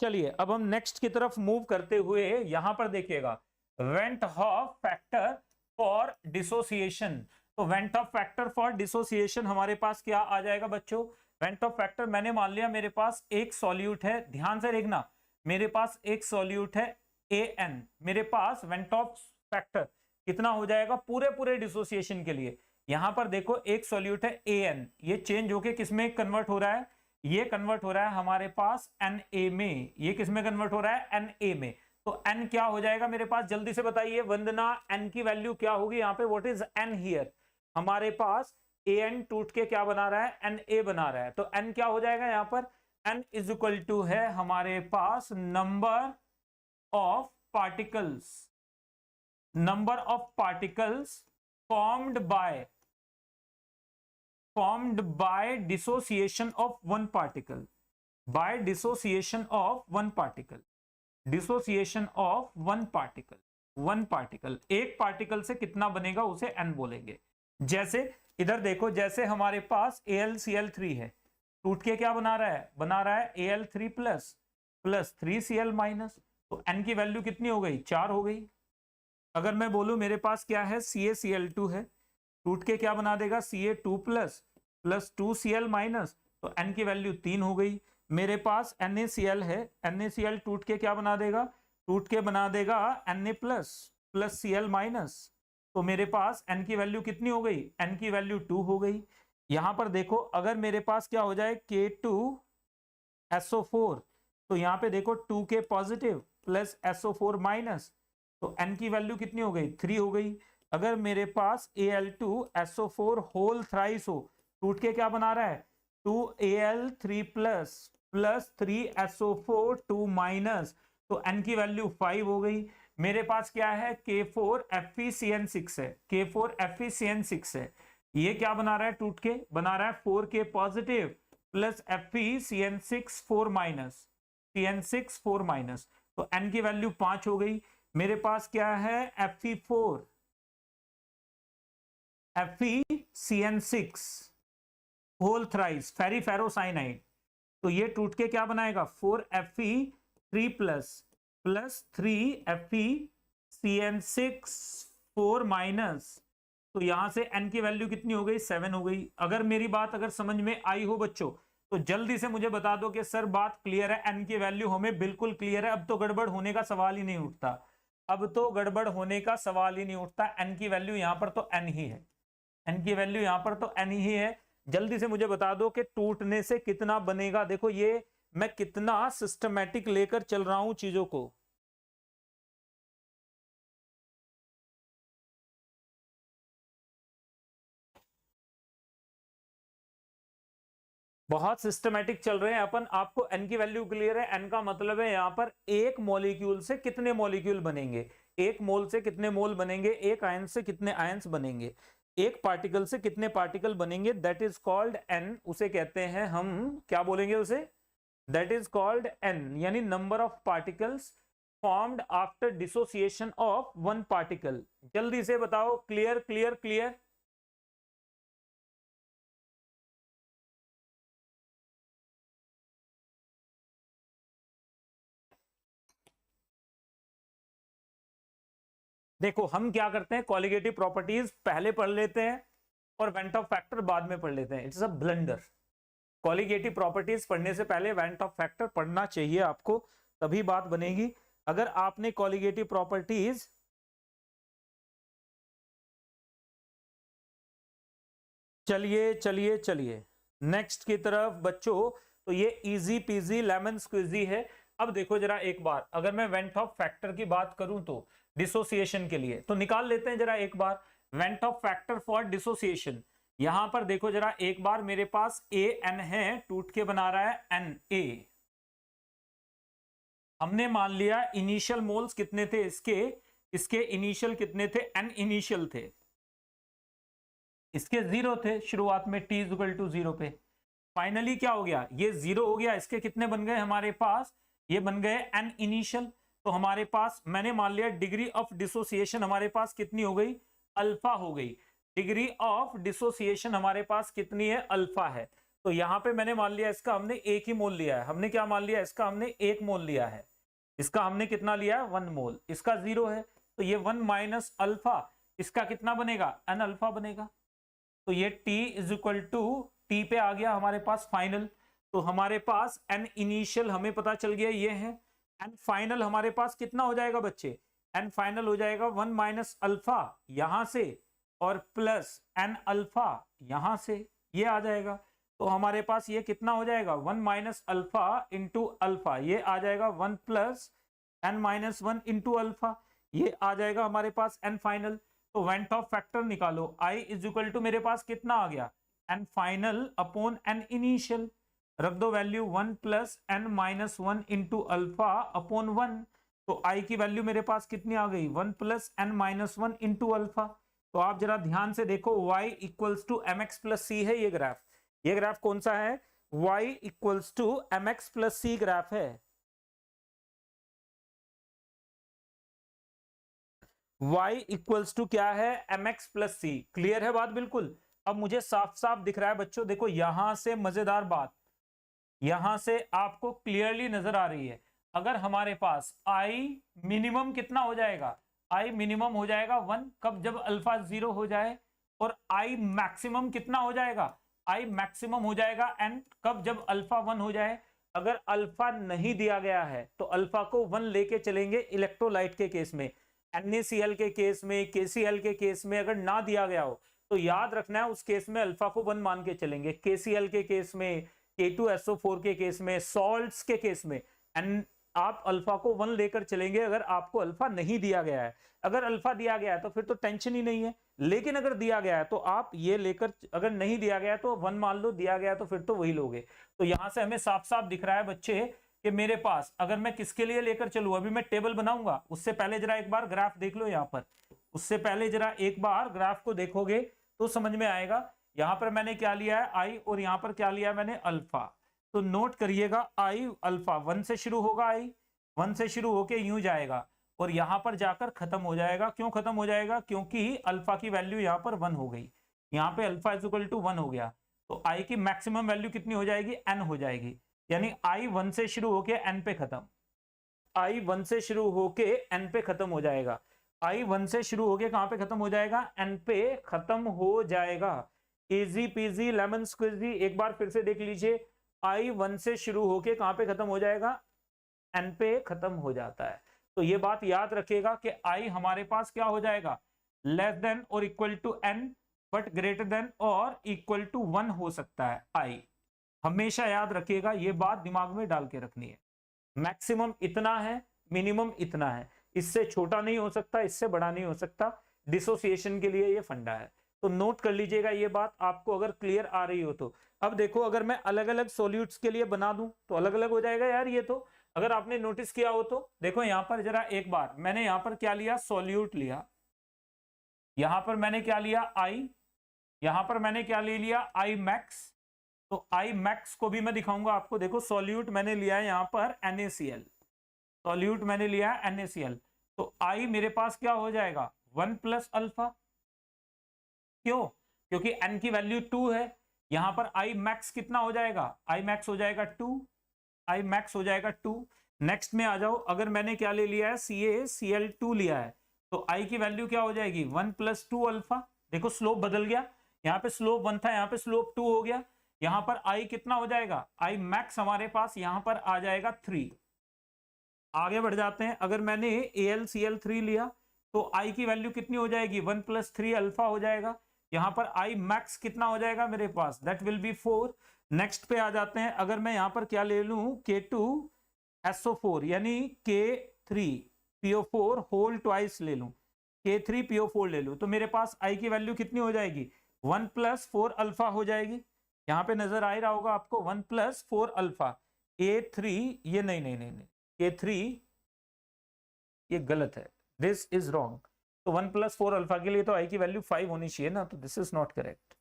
चलिए अब हम नेक्स्ट की तरफ मूव करते हुए यहां पर देखिएगा, van't Hoff factor for dissociation. तो van't Hoff factor for dissociation हमारे पास क्या आ जाएगा बच्चों, वेंट ऑफ फैक्टर मैंने मान लिया मेरे पास एक सॉल्यूट है, ध्यान से देखना, मेरे पास एक सॉल्यूट है AN, मेरे पास वेंट ऑफ फैक्टर कितना हो जाएगा पूरे डिसोसिएशन के लिए। यहां पर देखो एक सॉल्यूट है AN, ये चेंज होके किसमें कन्वर्ट हो रहा है, ये कन्वर्ट हो रहा है हमारे पास Na में। ये किस में कन्वर्ट हो रहा है, Na में। तो n क्या हो जाएगा मेरे पास, जल्दी से बताइए वंदना, n की वैल्यू क्या होगी यहाँ पे, व्हाट इज n हियर, हमारे पास An टूट के क्या बना रहा है, Na बना रहा है। तो n क्या हो जाएगा यहाँ पर, n इज इक्वल टू है हमारे पास number of particles, number of particles formed by dissociation of one particle, by dissociation of one particle, dissociation of one particle, one particle, एक पार्टिकल से कितना बनेगा उसे n बोलेंगे। जैसे इधर देखो, जैसे हमारे पास AlCl3 है, टूट के क्या बना रहा है, बना रहा है Al3 प्लस 3Cl माइनस। तो n की वैल्यू कितनी हो गई, 4 हो गई। अगर मैं बोलूं मेरे पास क्या है, CaCl2 है, टूट के क्या बना देगा, Ca2 प्लस 2Cl माइनस, तो n की वैल्यू 3 हो गई। मेरे पास NaCl है, NaCl टूट के क्या बना देगा, टूट के बना देगा Na प्लस Cl माइनस, तो मेरे पास n की वैल्यू कितनी हो गई, n की वैल्यू 2 हो गई। यहां पर देखो अगर मेरे पास क्या हो जाए K2SO4, तो यहाँ पे देखो 2K positive plus SO4 minus, तो n की वैल्यू कितनी हो गई, 3 हो गई। अगर मेरे पास Al2SO4 होल थ्राइस हो, टूट के क्या बना रहा है, 2Al3 प्लस 3SO4 2 माइनस, तो n की वैल्यू 5 हो गई। मेरे पास क्या है, K4FeCN6 है, K4FeCN6 है, ये क्या बना रहा है, टूट के बना रहा है 4K positive plus FeCN6 4 minus, CN6 4 minus, तो n की वैल्यू 5 हो गई। मेरे पास क्या है, FeCN6 होल थ्राइस फेरिफेरोसाइनाइड, तो ये टूट के क्या बनाएगा, 4Fe3 प्लस 3FeCN6 4 माइनस, तो यहां से n की वैल्यू कितनी हो गई, 7 हो गई। अगर मेरी बात अगर समझ में आई हो बच्चों तो जल्दी से मुझे बता दो कि सर बात क्लियर है, n की वैल्यू हमें बिल्कुल क्लियर है, अब तो गड़बड़ होने का सवाल ही नहीं उठता, अब तो गड़बड़ होने का सवाल ही नहीं उठता। n की वैल्यू यहां पर तो n ही है, n की वैल्यू यहां पर तो n ही है। जल्दी से मुझे बता दो कि टूटने से कितना बनेगा। देखो ये मैं कितना सिस्टमैटिक लेकर चल रहा हूं चीजों को, बहुत सिस्टमेटिक चल रहे हैं अपन। आपको n की वैल्यू क्लियर है, n का मतलब है यहाँ पर एक मॉलिक्यूल से कितने मॉलिक्यूल बनेंगे, एक मोल से कितने मोल बनेंगे, एक आयन से कितने आयंस बनेंगे, एक पार्टिकल से कितने पार्टिकल बनेंगे, दैट इज कॉल्ड n। उसे कहते हैं हम क्या बोलेंगे उसे, दैट इज कॉल्ड n, यानी number of particles formed after dissociation of one particle. जल्दी से बताओ, क्लियर क्लियर क्लियर। देखो हम क्या करते हैं, कॉलिगेटिव प्रॉपर्टीज पहले पढ़ लेते हैं और वेंट ऑफ फैक्टर बाद में पढ़ लेते हैं। It's a blunder. Colligative properties पढ़ने से पहले वेंट ऑफ फैक्टर पढ़ना चाहिए आपको, तभी बात बनेगी। अगर आपने कॉलिगेटिव प्रॉपर्टीज चलिए चलिए चलिए नेक्स्ट की तरफ बच्चों। तो ये इजी पीजी लेमन स्क्विजी है। अब देखो जरा एक बार, अगर मैं वेंट ऑफ फैक्टर की बात करूं तो डिसोसिएशन के लिए, तो निकाल लेते हैं जरा एक बार van't Hoff factor for dissociation. यहां पर देखो जरा एक बार, मेरे पास ए एन है, टूट के बना रहा है एन ए। हमने मान लिया इनिशियल मोल्स कितने थे इसके इनिशियल कितने थे, एन इनिशियल थे, इसके 0 थे शुरुआत में, t इक्वल टू 0 पे। फाइनली क्या हो गया, ये 0 हो गया, इसके कितने बन गए हमारे पास, ये बन गए n इनिशियल। तो हमारे पास मैंने मान लिया डिग्री ऑफ डिसोसिएशन हमारे पास कितनी हो गई, अल्फा हो गई। डिग्री ऑफ डिसोसिएशन हमारे पास कितनी है, अल्फा है। तो यहां पे मैंने मान लिया इसका हमने एक ही मोल लिया है। हमने क्या मान लिया, इसका हमने एक मोल लिया है। इसका हमने कितना लिया है, 1 मोल। इसका 0 है, तो ये 1 माइनस अल्फा, इसका कितना बनेगा, एन अल्फा बनेगा। तो ये t is equal to T पे आ गया हमारे पास फाइनल। तो हमारे पास n इनिशियल हमें पता चल गया ये है, n फाइनल हमारे पास कितना हो जाएगा बच्चे, n फाइनल हो जाएगा 1 माइनस अल्फा यहां से और प्लस n अल्फा यहां से, ये आ जाएगा। तो हमारे पास ये कितना हो जाएगा, 1 माइनस अल्फा इंटू अल्फा, ये आ जाएगा 1 plus n minus 1 into alpha, ये आ जाएगा हमारे पास n फाइनल। तो वेंट ऑफ फैक्टर निकालो, i इज इक्वल टू मेरे पास कितना आ गया, n final upon n initial. रख दो value 1 plus n minus 1 into alpha upon 1। तो i की वैल्यू मेरे पास कितनी आ गई, 1 plus n minus 1 into alpha. तो आप जरा ध्यान से देखो, y equals to m x plus c है ये ग्राफ। ये ग्राफ कौन सा है, y equals to m x plus c graph है। y इक्वल्स टू क्या है, mx प्लस सी। क्लियर है बात बिल्कुल। अब मुझे साफ साफ दिख रहा है बच्चों, देखो यहां से मजेदार बात, यहां से आपको क्लियरली नजर आ रही है। अगर हमारे पास i मिनिमम कितना हो जाएगा, i मिनिमम हो जाएगा 1, कब, जब अल्फा 0 हो जाए। और i मैक्सिमम कितना हो जाएगा, i मैक्सिमम हो जाएगा n, कब, जब अल्फा 1 हो जाए। अगर अल्फा नहीं दिया गया है तो अल्फा को 1 लेके चलेंगे इलेक्ट्रोलाइट के केस में। NaCl के केस में, KCl के केस में अगर ना दिया गया हो तो याद रखना है उस केस में अल्फा को 1 मान के चलेंगे। KCl के केस में, K2SO4 के केस में, सॉल्ट्स के केस में आप अल्फा को 1 लेकर चलेंगे अगर आपको अल्फा नहीं दिया गया है। अगर अल्फा दिया गया है तो फिर तो टेंशन ही नहीं है, लेकिन अगर दिया गया है तो आप ये लेकर, अगर नहीं दिया गया तो 1 मान लो, दिया गया तो फिर तो वही लोगे। तो यहां से हमें साफ साफ दिख रहा है बच्चे कि मेरे पास अगर मैं किसके लिए लेकर चलूं, अभी मैं टेबल बनाऊंगा, उससे पहले जरा एक बार ग्राफ देख लो यहाँ पर, उससे पहले जरा एक बार ग्राफ को देखोगे तो समझ में आएगा। यहाँ पर मैंने क्या लिया है, आई, और यहाँ पर क्या लिया मैंने, अल्फा। तो नोट करिएगा, आई अल्फा 1 से शुरू होगा, आई 1 से शुरू होके यूं जाएगा और यहाँ पर जाकर खत्म हो जाएगा। क्यों खत्म हो जाएगा, क्योंकि अल्फा की वैल्यू यहाँ पर 1 हो गई, यहाँ पे अल्फा इज इक्वल टू 1 हो गया। तो आई की मैक्सिमम वैल्यू कितनी हो जाएगी, n हो जाएगी। यानी i 1 से शुरू होके n पे खत्म, i 1 से शुरू होके n पे खत्म हो जाएगा। i 1 से शुरू होके कहां पे खत्म हो जाएगा, n पे खत्म हो जाएगा। Easy peasy lemon squeezy. एक बार फिर से देख लीजिए, i 1 से शुरू होके कहां पे खत्म हो जाएगा, n पे खत्म हो जाता है। तो ये बात याद रखिएगा कि i हमारे पास क्या हो जाएगा, लेस देन और equal to n, but greater than और इक्वल टू 1 हो सकता है i। हमेशा याद रखिएगा, ये बात दिमाग में डाल के रखनी है। मैक्सिमम इतना है, मिनिमम इतना है, इससे छोटा नहीं हो सकता, इससे बड़ा नहीं हो सकता। डिसोसिएशन के लिए ये फंडा है। तो नोट कर लीजिएगा ये बात, आपको अगर क्लियर आ रही हो तो। अब देखो अगर मैं अलग अलग सॉल्यूट्स के लिए बना दूं तो अलग अलग हो जाएगा यार ये तो। अगर आपने नोटिस किया हो तो देखो यहाँ पर जरा एक बार मैंने यहाँ पर क्या लिया, सॉल्यूट लिया, यहां पर मैंने क्या लिया आई, यहां पर मैंने क्या ले लिया आई मैक्स। तो आई मैक्स को भी मैं दिखाऊंगा आपको। देखो सॉल्यूट मैंने लिया है यहाँ पर NaCl, सॉल्यूट मैंने लिया है NaCl। तो आई मेरे पास क्या हो जाएगा 1 प्लस अल्फा। क्यों? क्योंकि n की वैल्यू 2 है। यहां पर आई मैक्स कितना हो जाएगा, आई मैक्स हो जाएगा 2, आई मैक्स हो जाएगा 2। नेक्स्ट में आ जाओ, अगर मैंने क्या ले लिया है CaCl2 लिया है तो आई की वैल्यू क्या हो जाएगी 1 प्लस 2 अल्फा। देखो स्लोप बदल गया, यहाँ पे स्लोप 1 था, यहाँ पे स्लोप 2 हो गया। यहाँ पर आई कितना हो जाएगा, आई मैक्स हमारे पास यहाँ पर आ जाएगा 3। आगे बढ़ जाते हैं, अगर मैंने AlCl3 लिया तो आई की वैल्यू कितनी हो जाएगी 1 प्लस 3 अल्फा हो जाएगा। यहाँ पर आई मैक्स कितना हो जाएगा मेरे पास, दैट विल बी 4। नेक्स्ट पे आ जाते हैं, अगर मैं यहाँ पर क्या ले लूं K2SO4 यानी K3PO4 होल ट्वाइस ले लूं, K3PO4 ले लूं, तो मेरे पास आई की वैल्यू कितनी हो जाएगी 1 प्लस 4 अल्फा हो जाएगी। यहाँ पे नजर आ ही रहा होगा आपको 1 प्लस 4 अल्फा। A3 ये नहीं K3 ये गलत है, दिस इज रॉन्ग। तो 1 प्लस 4 अल्फा के लिए तो आई की वैल्यू 5 होनी चाहिए ना, तो दिस इज नॉट करेक्ट।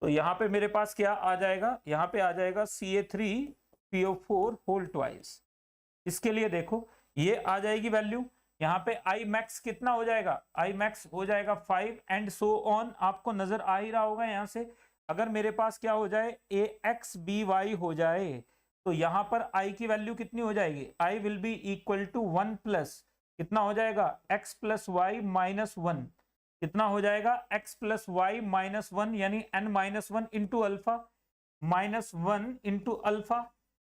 तो यहाँ पे मेरे पास क्या आ जाएगा, यहाँ पे आ जाएगा Ca3PO4 होल ट्वाइस। इसके लिए देखो ये आ जाएगी वैल्यू, यहाँ पे आई मैक्स कितना हो जाएगा, आई मैक्स हो जाएगा 5 एंड सो ऑन। आपको नजर आ ही रहा होगा यहाँ से, अगर मेरे पास क्या हो जाए AXBY हो जाए तो यहाँ पर आई की वैल्यू कितनी हो जाएगी, i will be equal to 1 plus कितना हो जाएगा x प्लस वाई माइनस 1, कितना हो जाएगा x प्लस वाई माइनस 1 यानी n minus 1 into alpha, minus 1 into alpha.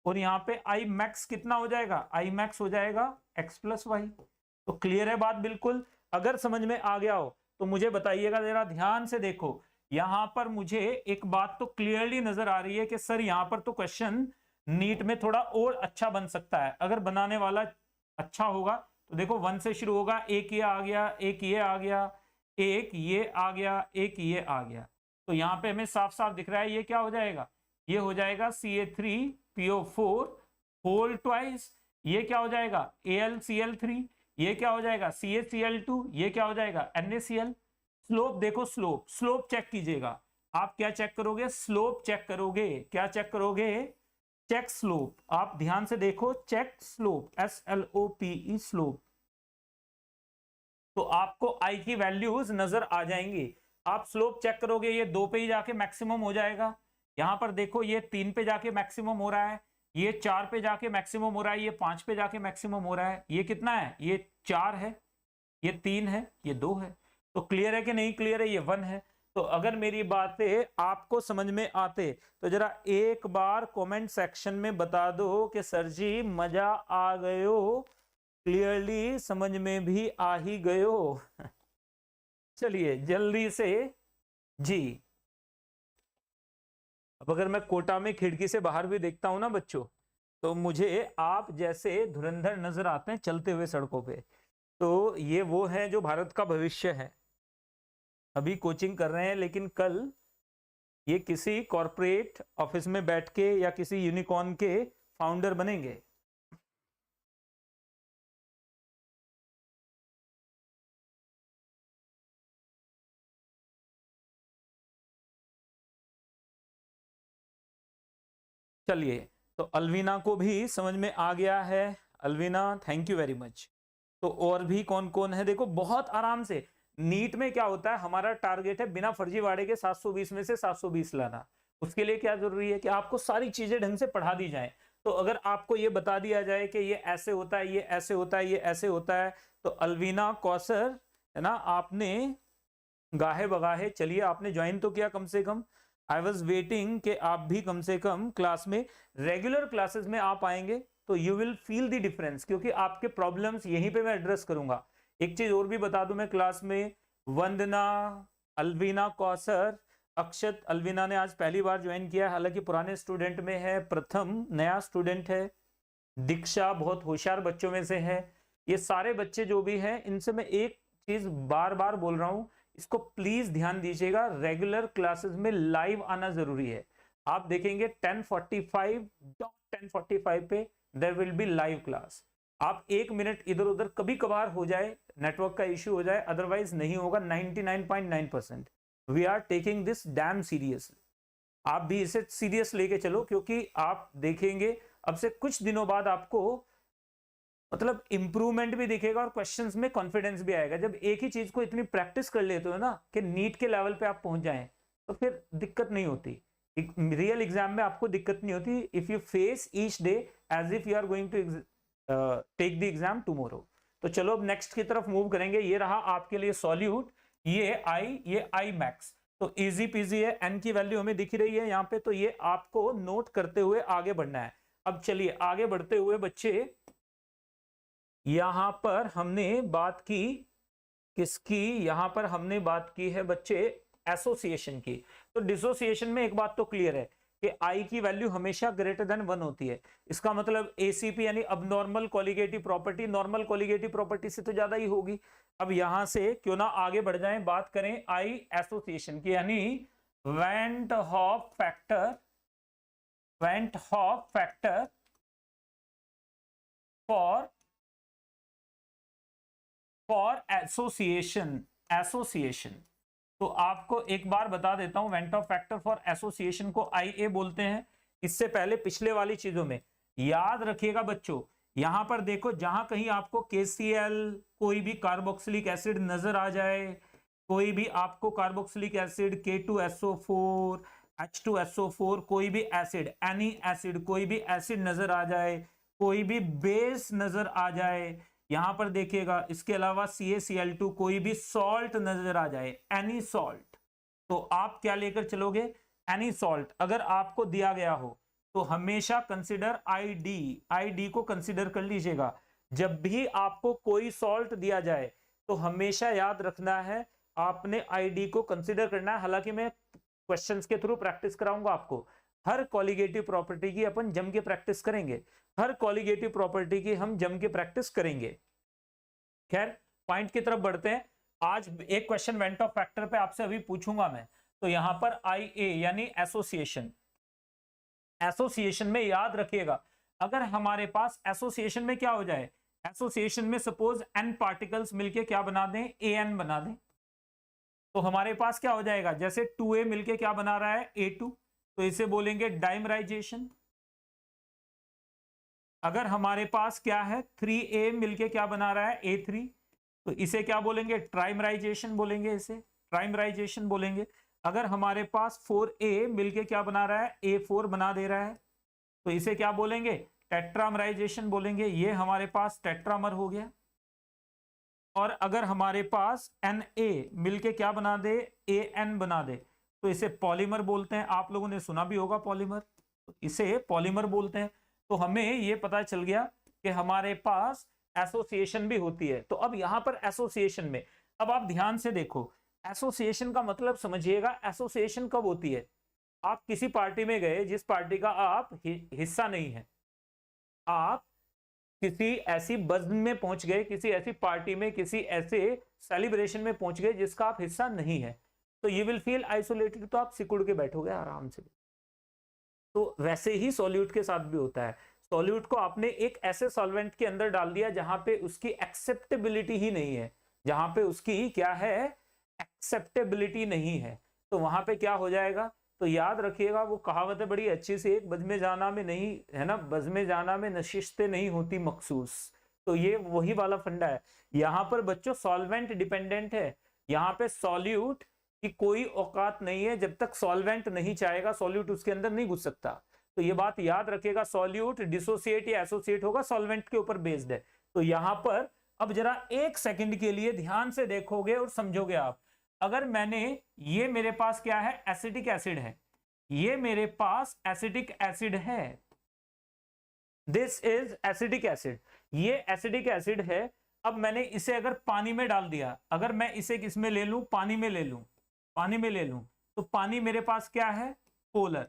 और यहाँ पे आई मैक्स कितना हो जाएगा, आई मैक्स हो जाएगा x प्लस वाई। तो क्लियर है बात बिल्कुल। अगर समझ में आ गया हो तो मुझे बताइएगा, जरा ध्यान से देखो। यहां पर मुझे एक बात तो क्लियरली नजर आ रही है कि सर यहां पर तो क्वेश्चन नीट में थोड़ा और अच्छा बन सकता है। अगर बनाने वाला अच्छा होगा तो देखो 1 से शुरू होगा, एक ये आ गया, एक ये आ गया, एक ये आ गया, एक ये आ गया। तो यहाँ पे हमें साफ साफ दिख रहा है ये क्या हो जाएगा, ये हो जाएगा Ca3PO4 होल ट्वाइस। ये क्या हो जाएगा AlCl3, ये क्या हो जाएगा CaCl2, ये क्या हो जाएगा NaCl। स्लोप देखो, स्लोप चेक कीजिएगा। आप क्या चेक करोगे, स्लोप चेक करोगे। क्या चेक करोगे, चेक स्लोप। आप ध्यान से देखो, चेक स्लोप, SLOPE स्लोप। तो आपको आई की वैल्यूज नजर आ जाएंगी। आप स्लोप चेक करोगे, ये 2 पे ही जाके मैक्सिमम हो जाएगा। यहां पर देखो ये 3 पे जाके मैक्सिमम हो रहा है, ये 4 पे जाके मैक्सिमम हो रहा है, ये 5 पे जाके मैक्सिमम हो रहा है। ये कितना है, ये 4 है, ये 3 है, ये 2 है। तो क्लियर है कि नहीं क्लियर है, ये 1 है। तो अगर मेरी बातें आपको समझ में आते तो जरा एक बार कमेंट सेक्शन में बता दो कि सर जी मजा आ गयो, क्लियरली समझ में भी आ ही गयो। चलिए जल्दी से जी। अब अगर मैं कोटा में खिड़की से बाहर भी देखता हूं ना बच्चों, तो मुझे आप जैसे धुरंधर नजर आते हैं चलते हुए सड़कों पे। तो ये वो है जो भारत का भविष्य है। अभी कोचिंग कर रहे हैं लेकिन कल ये किसी कॉर्पोरेट ऑफिस में बैठ के या किसी यूनिकॉर्न के फाउंडर बनेंगे। चलिए, तो अलवीना को भी समझ में आ गया है। Alvina thank you very much. तो और भी कौन कौन है, देखो बहुत आराम से। नीट में क्या होता है, हमारा टारगेट है बिना फर्जीवाड़े के 720 में से 720 लाना। उसके लिए क्या जरूरी है कि आपको सारी चीजें ढंग से पढ़ा दी जाए। तो अगर आपको ये बता दिया जाए कि ये ऐसे होता है, ये ऐसे होता है, ये ऐसे होता है, तो अलवीना कौसर है ना, आपने गाहे बगाहे चलिए आपने ज्वाइन तो किया कम से कम। आई वॉज वेटिंग कि आप भी कम से कम क्लास में, रेगुलर क्लासेस में आप आएंगे तो you will feel the difference, क्योंकि आपके प्रॉब्लम्स यहीं पे मैं एड्रेस करूंगा। एक चीज और भी बता दूं मैं, क्लास में वंदना, अलवीना कौसर, अक्षत, अलवीना ने आज पहली बार ज्वाइन किया है, हालांकि पुराने स्टूडेंट में है, प्रथम नया स्टूडेंट है, दीक्षा बहुत होशियार बच्चों में से है। ये सारे बच्चे जो भी हैं, इनसे मैं एक चीज बार बार बोल रहा हूं, इसको प्लीज ध्यान दीजिएगा, रेगुलर क्लासेस में लाइव आना जरूरी है। आप देखेंगे 10:45 पे there will be live class. आप 1 मिनट इधर उधर कभी कभार हो जाए, नेटवर्क का इश्यू हो जाए, अदरवाइज नहीं होगा। 99.9% we are taking this damn serious. आप भी इसे सीरियस लेके चलो, क्योंकि आप देखेंगे अब से कुछ दिनों बाद आपको मतलब इंप्रूवमेंट भी दिखेगा और क्वेश्चंस में कॉन्फिडेंस भी आएगा। जब एक ही चीज को इतनी प्रैक्टिस कर लेते हो ना कि नीट के लेवल पे आप पहुंच जाएं, तो फिर दिक्कत नहीं होती। रियल एग्जाम में आपको दिक्कत नहीं होती if you face each day as if you are going to take the exam tomorrow. तो चलो अब नेक्स्ट की तरफ मूव करेंगे। ये रहा आपके लिए सॉल्यूट, ये आई मैक्स, तो इजी पीजी है। एन की वैल्यू हमें दिख रही है यहाँ पे, तो ये आपको नोट करते हुए आगे बढ़ना है। अब चलिए आगे बढ़ते हुए बच्चे, यहां पर हमने बात की किसकी, यहां पर हमने बात की है बच्चे एसोसिएशन की। तो डिसोसिएशन में एक बात तो क्लियर है कि आई की वैल्यू हमेशा ग्रेटर देन 1 होती है। इसका मतलब एसीपी यानी abnormal colligative property normal colligative property से तो ज्यादा ही होगी। अब यहां से क्यों ना आगे बढ़ जाएं, बात करें आई एसोसिएशन की, यानी went Hoff factor for association. तो आपको एक बार बता देता हूं, went Hoff factor for association को IA बोलते हैं। इससे पहले पिछले वाली चीजों में याद रखिएगा बच्चों, यहां पर देखो जहां कहीं आपको KCl कोई भी कार्बोक्सिलिक एसिड नजर आ जाए, कोई भी आपको कार्बोक्सिलिक एसिड K2SO4 H2SO4 कोई भी एसिड, एनी एसिड कोई भी एसिड नजर आ जाए, कोई भी बेस नजर आ जाए, यहां पर देखिएगा इसके अलावा CaCl2 कोई भी सॉल्ट नजर आ जाए, एनी सॉल्ट, तो आप क्या लेकर चलोगे, एनी सॉल्ट। अगर आपको दिया गया हो तो हमेशा कंसिडर ID को कंसिडर कर लीजिएगा। जब भी आपको कोई सॉल्ट दिया जाए तो हमेशा याद रखना है आपने ID को कंसिडर करना है। हालांकि मैं क्वेश्चंस के थ्रू प्रैक्टिस कराऊंगा आपको, हर कॉलिगेटिव प्रॉपर्टी की अपन जम के प्रैक्टिस करेंगे, हर कॉलिगेटिव प्रॉपर्टी की हम जम के प्रैक्टिस करेंगे। खैर पॉइंट की तरफ बढ़ते हैं। आज एक क्वेश्चन वेंट ऑफ फैक्टर पे आपसे अभी पूछूंगा मैं। तो यहां पर IA यानी एसोसिएशन में याद रखिएगा, अगर हमारे पास एसोसिएशन में क्या हो जाए, एसोसिएशन में सपोज n पार्टिकल्स मिलके क्या बना दें, AN बना दें, तो हमारे पास क्या हो जाएगा, जैसे 2A मिलके क्या बना रहा है, A2, तो इसे बोलेंगे डाइमराइजेशन। अगर हमारे पास क्या है 3A मिलके क्या बना रहा है, A3, तो इसे क्या बोलेंगे, ट्राइमराइजेशन बोलेंगे, इसे ट्राइमराइजेशन बोलेंगे। अगर हमारे पास 4A मिलके क्या बना रहा है, A4 बना दे रहा है, तो इसे क्या बोलेंगे, टेट्रामराइजेशन बोलेंगे। ये हमारे पास टेट्रामर हो गया। और अगर हमारे पास Na मिलके क्या बना दे, AN बना दे, तो इसे पॉलीमर बोलते हैं। आप लोगों ने सुना भी होगा पॉलीमर, तो इसे पॉलीमर बोलते हैं। तो हमें ये पता चल गया कि हमारे पास एसोसिएशन भी होती है। तो अब यहां पर एसोसिएशन में, अब आप ध्यान से देखो, एसोसिएशन का मतलब समझिएगा, एसोसिएशन कब होती है, आप किसी पार्टी में गए जिस पार्टी का आप हिस्सा नहीं है, आप किसी ऐसी बज़्म में पहुंच गए, किसी ऐसी पार्टी में, किसी ऐसे सेलिब्रेशन में पहुंच गए जिसका आप हिस्सा नहीं है, तो यू विल फील आइसोलेटेड, तो आप सिकुड़ के बैठोगे आराम से। तो वैसे ही सॉल्यूट के साथ भी होता है। सॉल्यूट को आपने एक ऐसे सॉल्वेंट के अंदर डाल दिया जहां पे उसकी एक्सेप्टेबिलिटी ही नहीं है, जहां पे उसकी क्या है, एक्सेप्टेबिलिटी नहीं है, तो वहां पे क्या हो जाएगा। तो याद रखिएगा, वो कहावत है बड़ी अच्छी सी, एक बज़्म जाना में नहीं है ना, बज़्म जाना में नशिस्तें नहीं होती मखसूस। तो ये वही वाला फंडा है। यहाँ पर बच्चों सॉल्वेंट डिपेंडेंट है, यहाँ पे सॉल्यूट की कोई औकात नहीं है, जब तक सॉल्वेंट नहीं चाहेगा सॉल्यूट उसके अंदर नहीं घुस सकता। तो ये बात याद रखिएगा, सॉल्यूट डिसोसिएट या एसोसिएट होगा, सॉल्वेंट के ऊपर बेस्ड है। तो यहां पर अब जरा एक सेकंड के लिए ध्यान से देखोगे और समझोगे आप, अगर मैंने, ये मेरे पास क्या है, एसिटिक एसिड है, ये मेरे पास एसिटिक एसिड है, दिस इज एसिटिक एसिड, ये एसिटिक एसिड है। अब मैंने इसे अगर पानी में डाल दिया, अगर मैं इसे किसमें ले लूं, पानी में ले लूं, पानी में ले लूं, तो पानी मेरे पास क्या है, पोलर,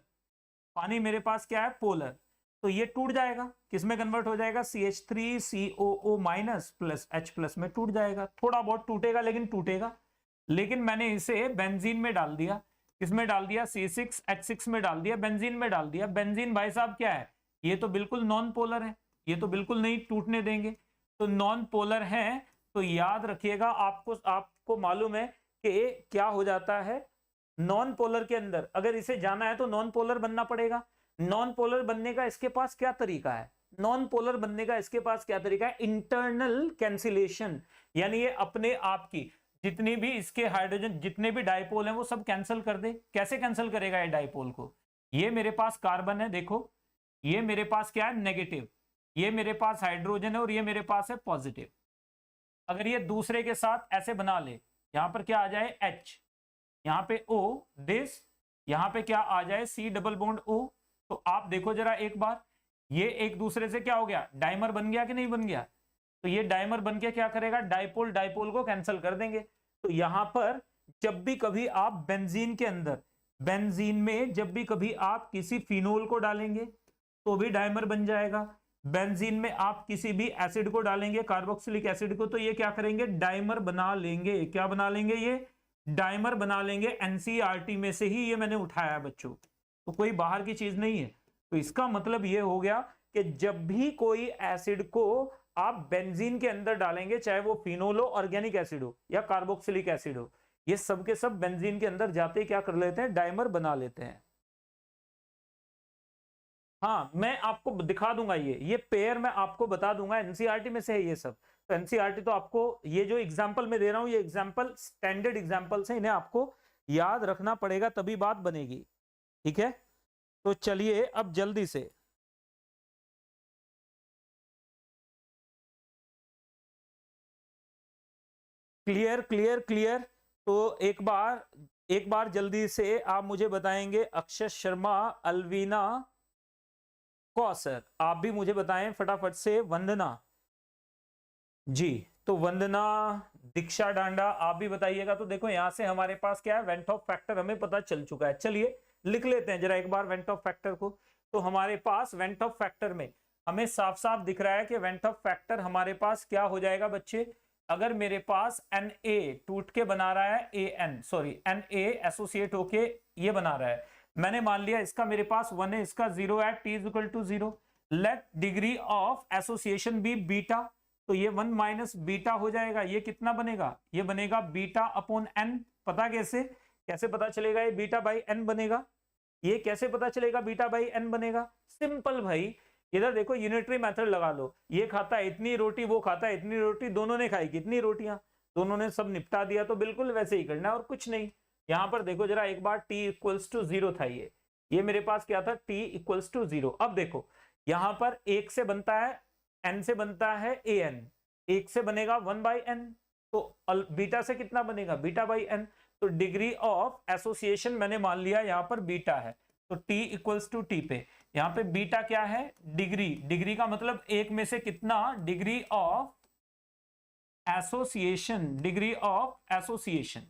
पानी मेरे पास क्या है, पोलर, तो ये टूट जाएगा, किसमें कन्वर्ट हो जाएगा, CH3COO- प्लस H+ में टूट जाएगा। थोड़ा बहुत टूटेगा लेकिन टूटेगा। लेकिन मैंने इसे बेंजीन में डाल दिया, किसमें डाल दिया, C6H6 में डाल दिया, बेंजीन में डाल दिया। बेंजीन भाई साहब क्या है, ये तो बिल्कुल नॉन पोलर है, ये तो बिल्कुल नहीं टूटने देंगे, तो नॉन पोलर है। तो याद रखिएगा, आपको मालूम है कि क्या हो जाता है नॉन पोलर के अंदर, अगर इसे जाना है तो नॉन पोलर बनना पड़ेगा। नॉन पोलर बनने का इसके पास क्या तरीका है, नॉन पोलर बनने का इसके पास क्या तरीका है, इंटरनल कैंसिलेशन, यानी ये अपने आप की जितनी भी इसके हाइड्रोजन, जितने भी डाइपोल हैं वो सब कैंसिल कर दे। कैसे कैंसिल करेगा ये डाइपोल को, ये मेरे पास कार्बन है, देखो ये मेरे पास क्या है, नेगेटिव, ये मेरे पास हाइड्रोजन है और ये मेरे पास है पॉजिटिव। अगर ये दूसरे के साथ ऐसे बना ले, यहां पर क्या आ जाए H, यहां पे O दिस, यहां पे क्या आ जाए C डबल बॉन्ड O। तो आप देखो जरा एक बार, ये एक दूसरे से क्या हो गया, डाइमर बन गया कि नहीं बन गया। तो ये डाइमर बन के क्या करेगा, डाइपोल डाइपोल को कैंसिल कर देंगे। तो यहां पर जब भी कभी आप बेंजीन के अंदर, बेंजीन में जब भी कभी आप किसी फिनोल को डालेंगे तो भी डाइमर बन जाएगा। बेंजीन में आप किसी भी एसिड को डालेंगे, कार्बोक्सिलिक एसिड को, तो ये क्या करेंगे, डाइमर बना लेंगे। क्या बना लेंगे, ये डाइमर बना लेंगे। एनसीईआरटी में से ही ये मैंने उठाया है बच्चों, तो कोई बाहर की चीज नहीं है। तो इसका मतलब ये हो गया कि जब भी कोई एसिड को आप बेंजीन के अंदर डालेंगे, चाहे वो फिनोल हो, ऑर्गेनिक एसिड हो या कार्बोक्सिलिक एसिड हो, ये सब के सब बेंजीन के अंदर जाते ही क्या कर लेते हैं, डाइमर बना लेते हैं। हाँ, मैं आपको दिखा दूंगा, ये पेयर मैं आपको बता दूंगा, एनसीईआरटी में से है ये सब। तो एनसीईआरटी तो आपको ये जो एग्जांपल मैं दे रहा हूं, ये एग्जांपल स्टैंडर्ड एग्जांपल्स हैं, इन्हें आपको याद रखना पड़ेगा तभी बात बनेगी, ठीक है। तो चलिए अब जल्दी से, क्लियर क्लियर क्लियर। तो एक बार जल्दी से आप मुझे बताएंगे, अक्षय शर्मा, अलवीना कौसर, आप भी मुझे बताएं फटाफट से। वंदना जी, तो वंदना, दीक्षा डांडा, आप भी बताइएगा। तो देखो यहां से हमारे पास क्या है, वेंट ऑफ फैक्टर हमें पता चल चुका है। चलिए लिख लेते हैं जरा एक बार वेंट ऑफ फैक्टर को। तो हमारे पास वेंट ऑफ फैक्टर में हमें साफ साफ दिख रहा है कि वेंट ऑफ फैक्टर हमारे पास क्या हो जाएगा बच्चे, अगर मेरे पास Na टूट के बना रहा है Na एसोसिएट होके ये बना रहा है, मैंने मान लिया इसका मेरे पास 1 है, इसका 0 है, T is equal to 0, let degree of association be beta. तो ये 1 माइनस बीटा हो जाएगा, ये कितना बनेगा, ये बनेगा बीटा अपॉन एन। पता कैसे, कैसे पता चलेगा ये बीटा बाई एन बनेगा, ये कैसे पता चलेगा बीटा बाई एन बनेगा, सिंपल भाई, इधर देखो यूनिटरी मेथड लगा लो, ये खाता है इतनी रोटी, वो खाता है इतनी रोटी, दोनों ने खाई कितनी रोटियां, दोनों ने सब निपटा दिया, तो बिल्कुल वैसे ही करना है और कुछ नहीं। यहां पर देखो जरा एक बार t इक्वल्स टू 0 था, ये मेरे पास क्या था, t इक्वल्स टू 0। अब देखो यहां पर एक से बनता है, n से बनता है an, एक से बनेगा 1 बाई एन, तो बीटा से कितना बनेगा, बीटा बाई एन। तो डिग्री ऑफ एसोसिएशन मैंने मान लिया यहां पर बीटा है, तो t इक्वल्स टू टी पे यहां पे बीटा क्या है, डिग्री, डिग्री का मतलब एक में से कितना, degree of association, degree of association,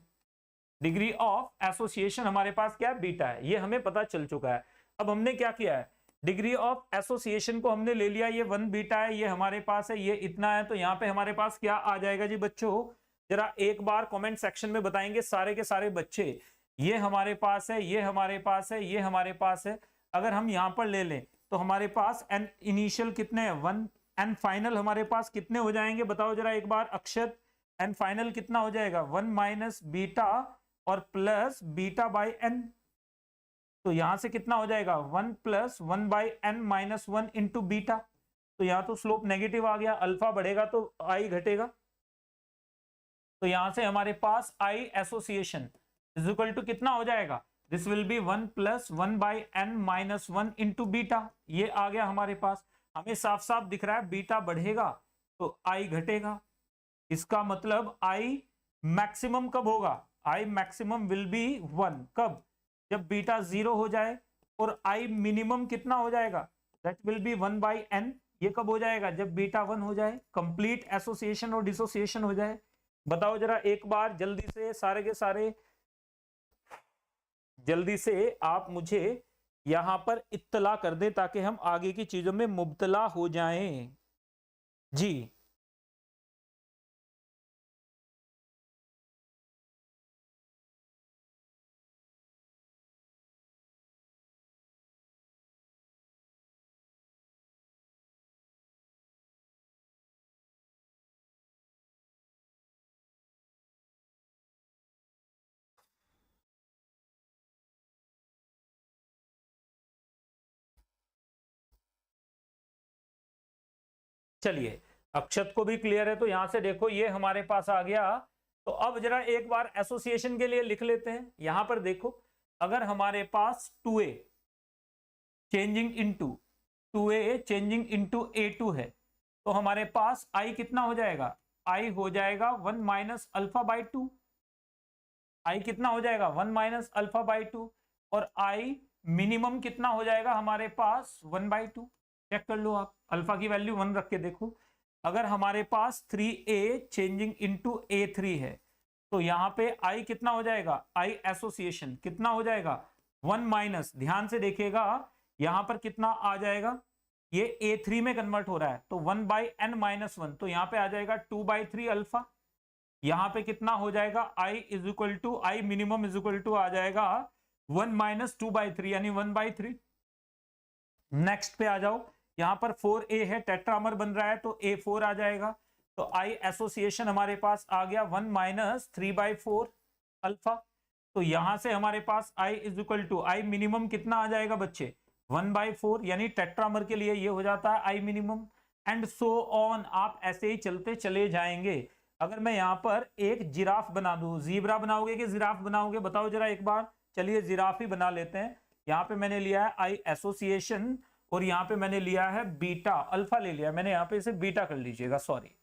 degree of association हमारे पास क्या है, बीटा है, ये हमें पता चल चुका है। अब हमने क्या किया है, डिग्री ऑफ एसोसिएशन को हमने ले लिया, ये 1 बीटा है, ये हमारे पास है, ये इतना है, तो यहां पे हमारे पास क्या आ जाएगा जी बच्चों, जरा एक बार कमेंट सेक्शन में बताएंगे सारे के सारे बच्चे। ये हमारे पास है, ये हमारे पास है, ये हमारे पास है, अगर हम यहां पर ले लें तो हमारे पास एन इनिशियल कितने हैं 1, एन फाइनल हमारे पास कितने हो जाएंगे, बताओ जरा एक बार अक्षत, एन फाइनल कितना हो जाएगा, 1 माइनस बीटा और प्लस बीटा बाई एन। तो यहां से कितना हो जाएगा, 1 plus 1 by n minus 1 into beta. तो यहां तो स्लोप नेगेटिव आ गया, अल्फा बढ़ेगा तो आई घटेगा, तो यहां से हमारे पास I association is equal to कितना हो जाएगा, this will be 1 plus 1 by n minus 1 into beta. ये आ गया हमारे पास, हमें साफ साफ दिख रहा है बीटा बढ़ेगा तो आई घटेगा, इसका मतलब आई मैक्सिमम कब होगा, आई मैक्सिमम विल बी 1, कब, जब बीटा 0 हो जाए, और आई मिनिमम कितना हो जाएगा, that will be 1 by n, ये कब हो जाएगा, जब बीटा 1 हो जाए, कंप्लीट एसोसिएशन और डिसोसिएशन हो जाए। बताओ जरा एक बार जल्दी से सारे के सारे, जल्दी से आप मुझे यहां पर इत्तला कर दें ताकि हम आगे की चीजों में मुब्तला हो जाएं जी। चलिए अक्षत को भी क्लियर है, तो यहां से देखो ये हमारे पास आ गया। तो अब जरा एक बार एसोसिएशन के लिए लिख लेते हैं। यहां पर देखो, अगर हमारे पास 2a changing into 2a changing into a2 है, तो हमारे पास i कितना हो जाएगा? i हो जाएगा 1 माइनस अल्फा बाई 2। i कितना हो जाएगा? 1 माइनस अल्फा बाई 2। और i मिनिमम कितना हो जाएगा हमारे पास? 1 बाई 2। चेक कर लो आप, अल्फा की वैल्यू 1 रख के देखो। अगर हमारे पास 3a चेंजिंग इनटू a3 है, तो यहाँ पे i कितना हो जाएगा? i एसोसिएशन कितना हो जाएगा? 1 माइनस, ध्यान से देखिएगा यहां पर कितना आ जाएगा, ये a3 में कन्वर्ट हो रहा है, तो 1 बाई एन माइनस 1, तो यहाँ पे आ जाएगा 2 बाई 3 अल्फा। यहाँ पे कितना हो जाएगा? i is equal to I minimum is equal to आ जाएगा 1 माइनस 2 बाई 3 यानी 1 बाई 3। नेक्स्ट पे आ जाओ, यहाँ पर 4a है, टेट्रामर बन रहा है, तो a4 आ जाएगा। तो i एसोसिएशन हमारे पास आ गया 1 माइनस 3 बाई 4 अल्फा। तो यहां से हमारे पास i is equal to I minimum कितना आ जाएगा बच्चे? 1 बाई 4, यानी टेट्रामर के लिए ये हो जाता है I minimum. And so on, आप ऐसे ही चलते चले जाएंगे। अगर मैं यहाँ पर एक जिराफ बना दूं, जीब्रा बनाओगे कि जिराफ बनाओगे? बताओ जरा एक बार। चलिए जिराफ ही बना लेते हैं। यहाँ पे मैंने लिया है आई एसोसिएशन, और यहाँ पे मैंने लिया है बीटा, अल्फा ले लिया मैंने, यहाँ पे इसे बीटा कर लीजिएगा, सॉरी,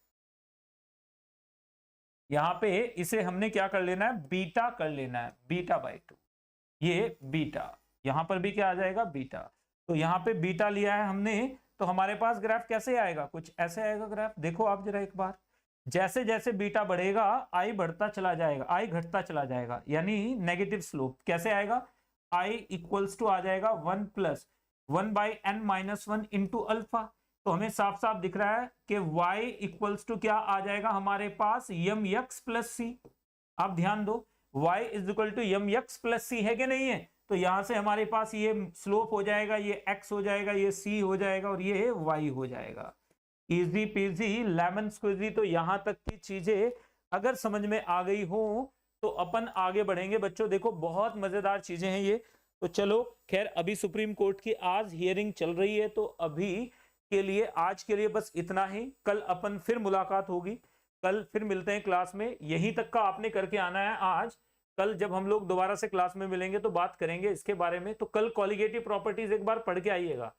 यहाँ पे इसे हमने क्या कर लेना है? बीटा कर लेना है, बीटा बाई 2, ये बीटा। यहाँ पर भी क्या आ जाएगा? बीटा। तो यहाँ पे बीटा लिया है हमने, तो हमारे पास ग्राफ कैसे आएगा? कुछ ऐसे आएगा ग्राफ। देखो आप जरा एक बार, जैसे जैसे बीटा बढ़ेगा आई बढ़ता चला जाएगा, आई घटता चला जाएगा, यानी नेगेटिव स्लोप। कैसे आएगा? आई इक्वल्स टू आ जाएगा 1 plus 1 by n minus 1 into alpha. तो हमें साफ साफ दिख रहा है कि y इक्वल्स टू क्या आ जाएगा हमारे पास? यम यक्स प्लस सी। आप ध्यान दो, y is equal to m x plus c है कि नहीं है? तो यहां से हमारे पास ये स्लोप हो जाएगा, ये x हो जाएगा, ये c हो जाएगा, और ये y हो जाएगा। Easy peasy lemon squeezy. तो यहां तक की चीजें अगर समझ में आ गई हो तो अपन आगे बढ़ेंगे बच्चों। देखो बहुत मजेदार चीजें हैं ये। तो चलो खैर, अभी सुप्रीम कोर्ट की आज हियरिंग चल रही है, तो अभी के लिए, आज के लिए बस इतना ही। कल अपन फिर मुलाकात होगी, कल फिर मिलते हैं क्लास में। यहीं तक का आपने करके आना है आज। कल जब हम लोग दोबारा से क्लास में मिलेंगे तो बात करेंगे इसके बारे में। तो कल कॉलिगेटिव प्रॉपर्टीज एक बार पढ़ के आइएगा।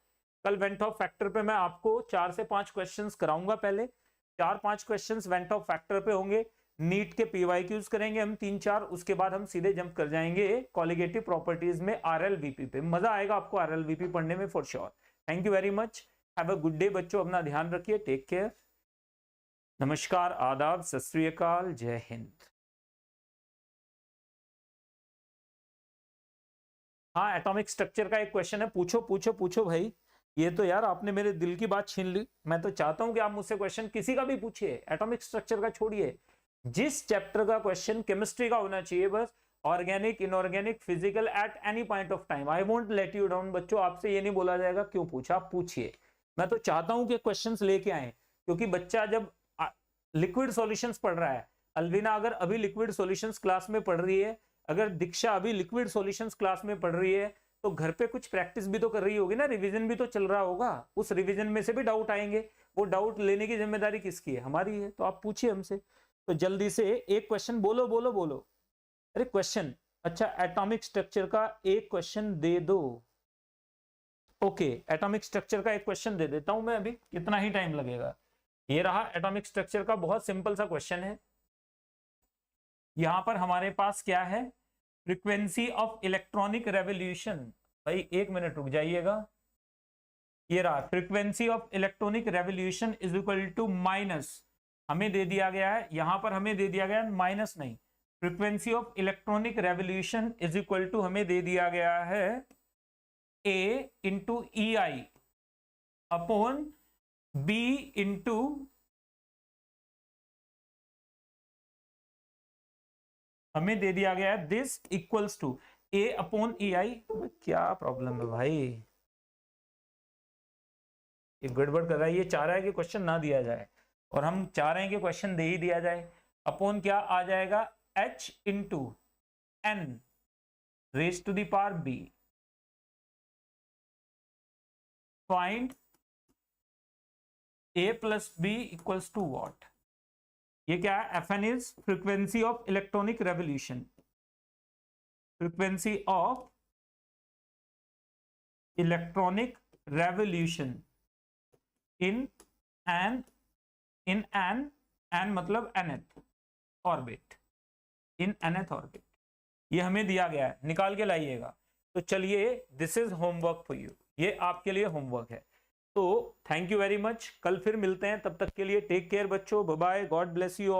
कल वेंट ऑफ फैक्टर पे मैं आपको 4 से 5 क्वेश्चंस कराऊंगा। पहले 4-5 क्वेश्चंस वेंट ऑफ फैक्टर पे होंगे। नीट के पीवाईक्यूज करेंगे हम 3-4, उसके बाद हम सीधे जंप कर जाएंगे कॉलिगेटिव प्रॉपर्टीज में आरएलवीपी पे। मजा आएगा आपको आरएलवीपी पढ़ने में for sure. Thank you very much, have a good day बच्चों, अपना ध्यान रखिए, टेक केयर, नमस्कार, आदाब, सत श्री अकाल, जय हिंद। हाँ, एटॉमिक स्ट्रक्चर का एक क्वेश्चन है, पूछो पूछो पूछो भाई। ये तो यार आपने मेरे दिल की बात छीन ली। मैं तो चाहता हूं कि आप मुझसे क्वेश्चन किसी का भी पूछिए, एटॉमिक स्ट्रक्चर का छोड़िए, जिस चैप्टर का क्वेश्चन केमिस्ट्री का होना चाहिए बस। Organic, inorganic, physical, at any point of time, I won't let you down बच्चों। आपसे ये नहीं बोला जाएगा क्यों पूछा, आप पूछिए। मैं तो चाहता हूं कि क्वेश्चंस लेके आए, क्योंकि बच्चा जब लिक्विड सॉल्यूशंस पढ़ रहा है, अलविना अगर अभी लिक्विड सॉल्यूशंस क्लास में पढ़ रही है, अगर दीक्षा अभी लिक्विड सॉल्यूशंस क्लास में पढ़ रही है, तो घर पे कुछ प्रैक्टिस भी तो कर रही होगी ना, रिवीजन भी तो चल रहा होगा। उस रिवीजन में से भी डाउट आएंगे, वो डाउट लेने की जिम्मेदारी किसकी है? हमारी है। तो आप पूछिए हमसे। तो जल्दी से एक क्वेश्चन बोलो बोलो बोलो। अरे क्वेश्चन, अच्छा एटॉमिक स्ट्रक्चर का एक क्वेश्चन दे दो। ओके, एटॉमिक स्ट्रक्चर का एक क्वेश्चन दे देता हूं मैं, अभी कितना ही टाइम लगेगा। ये रहा एटॉमिक स्ट्रक्चर का, बहुत सिंपल सा क्वेश्चन है। यहां पर हमारे पास क्या है? Frequency of electronic revolution. भाई एक मिनट रुक जाइएगा। ये रहा, frequency of electronic revolution is equal to minus, हमें दे दिया गया है, यहां पर हमें दे दिया गया है माइनस नहीं, frequency of electronic revolution is equal to हमें दे दिया गया है A into e I upon B into हमें दे दिया गया है this equals to A upon e I. क्या प्रॉब्लम है भाई, ये गड़बड़ कर रहा है। ये चाह रहा है कि क्वेश्चन ना दिया जाए, और हम चाह रहे हैं कि क्वेश्चन दे ही दिया जाए। अपॉन क्या आ जाएगा? H into n raise to the power B। Find A plus B equals to what? ये क्या है? Fn is frequency of electronic revolution, frequency of electronic revolution in n मतलब nth orbit, in nth orbit. ये हमें दिया गया है, निकाल के लाइएगा। तो चलिए, this is homework for you, ये आपके लिए होमवर्क है। तो थैंक यू वेरी मच, कल फिर मिलते हैं, तब तक के लिए टेक केयर बच्चों, bye bye, God bless you.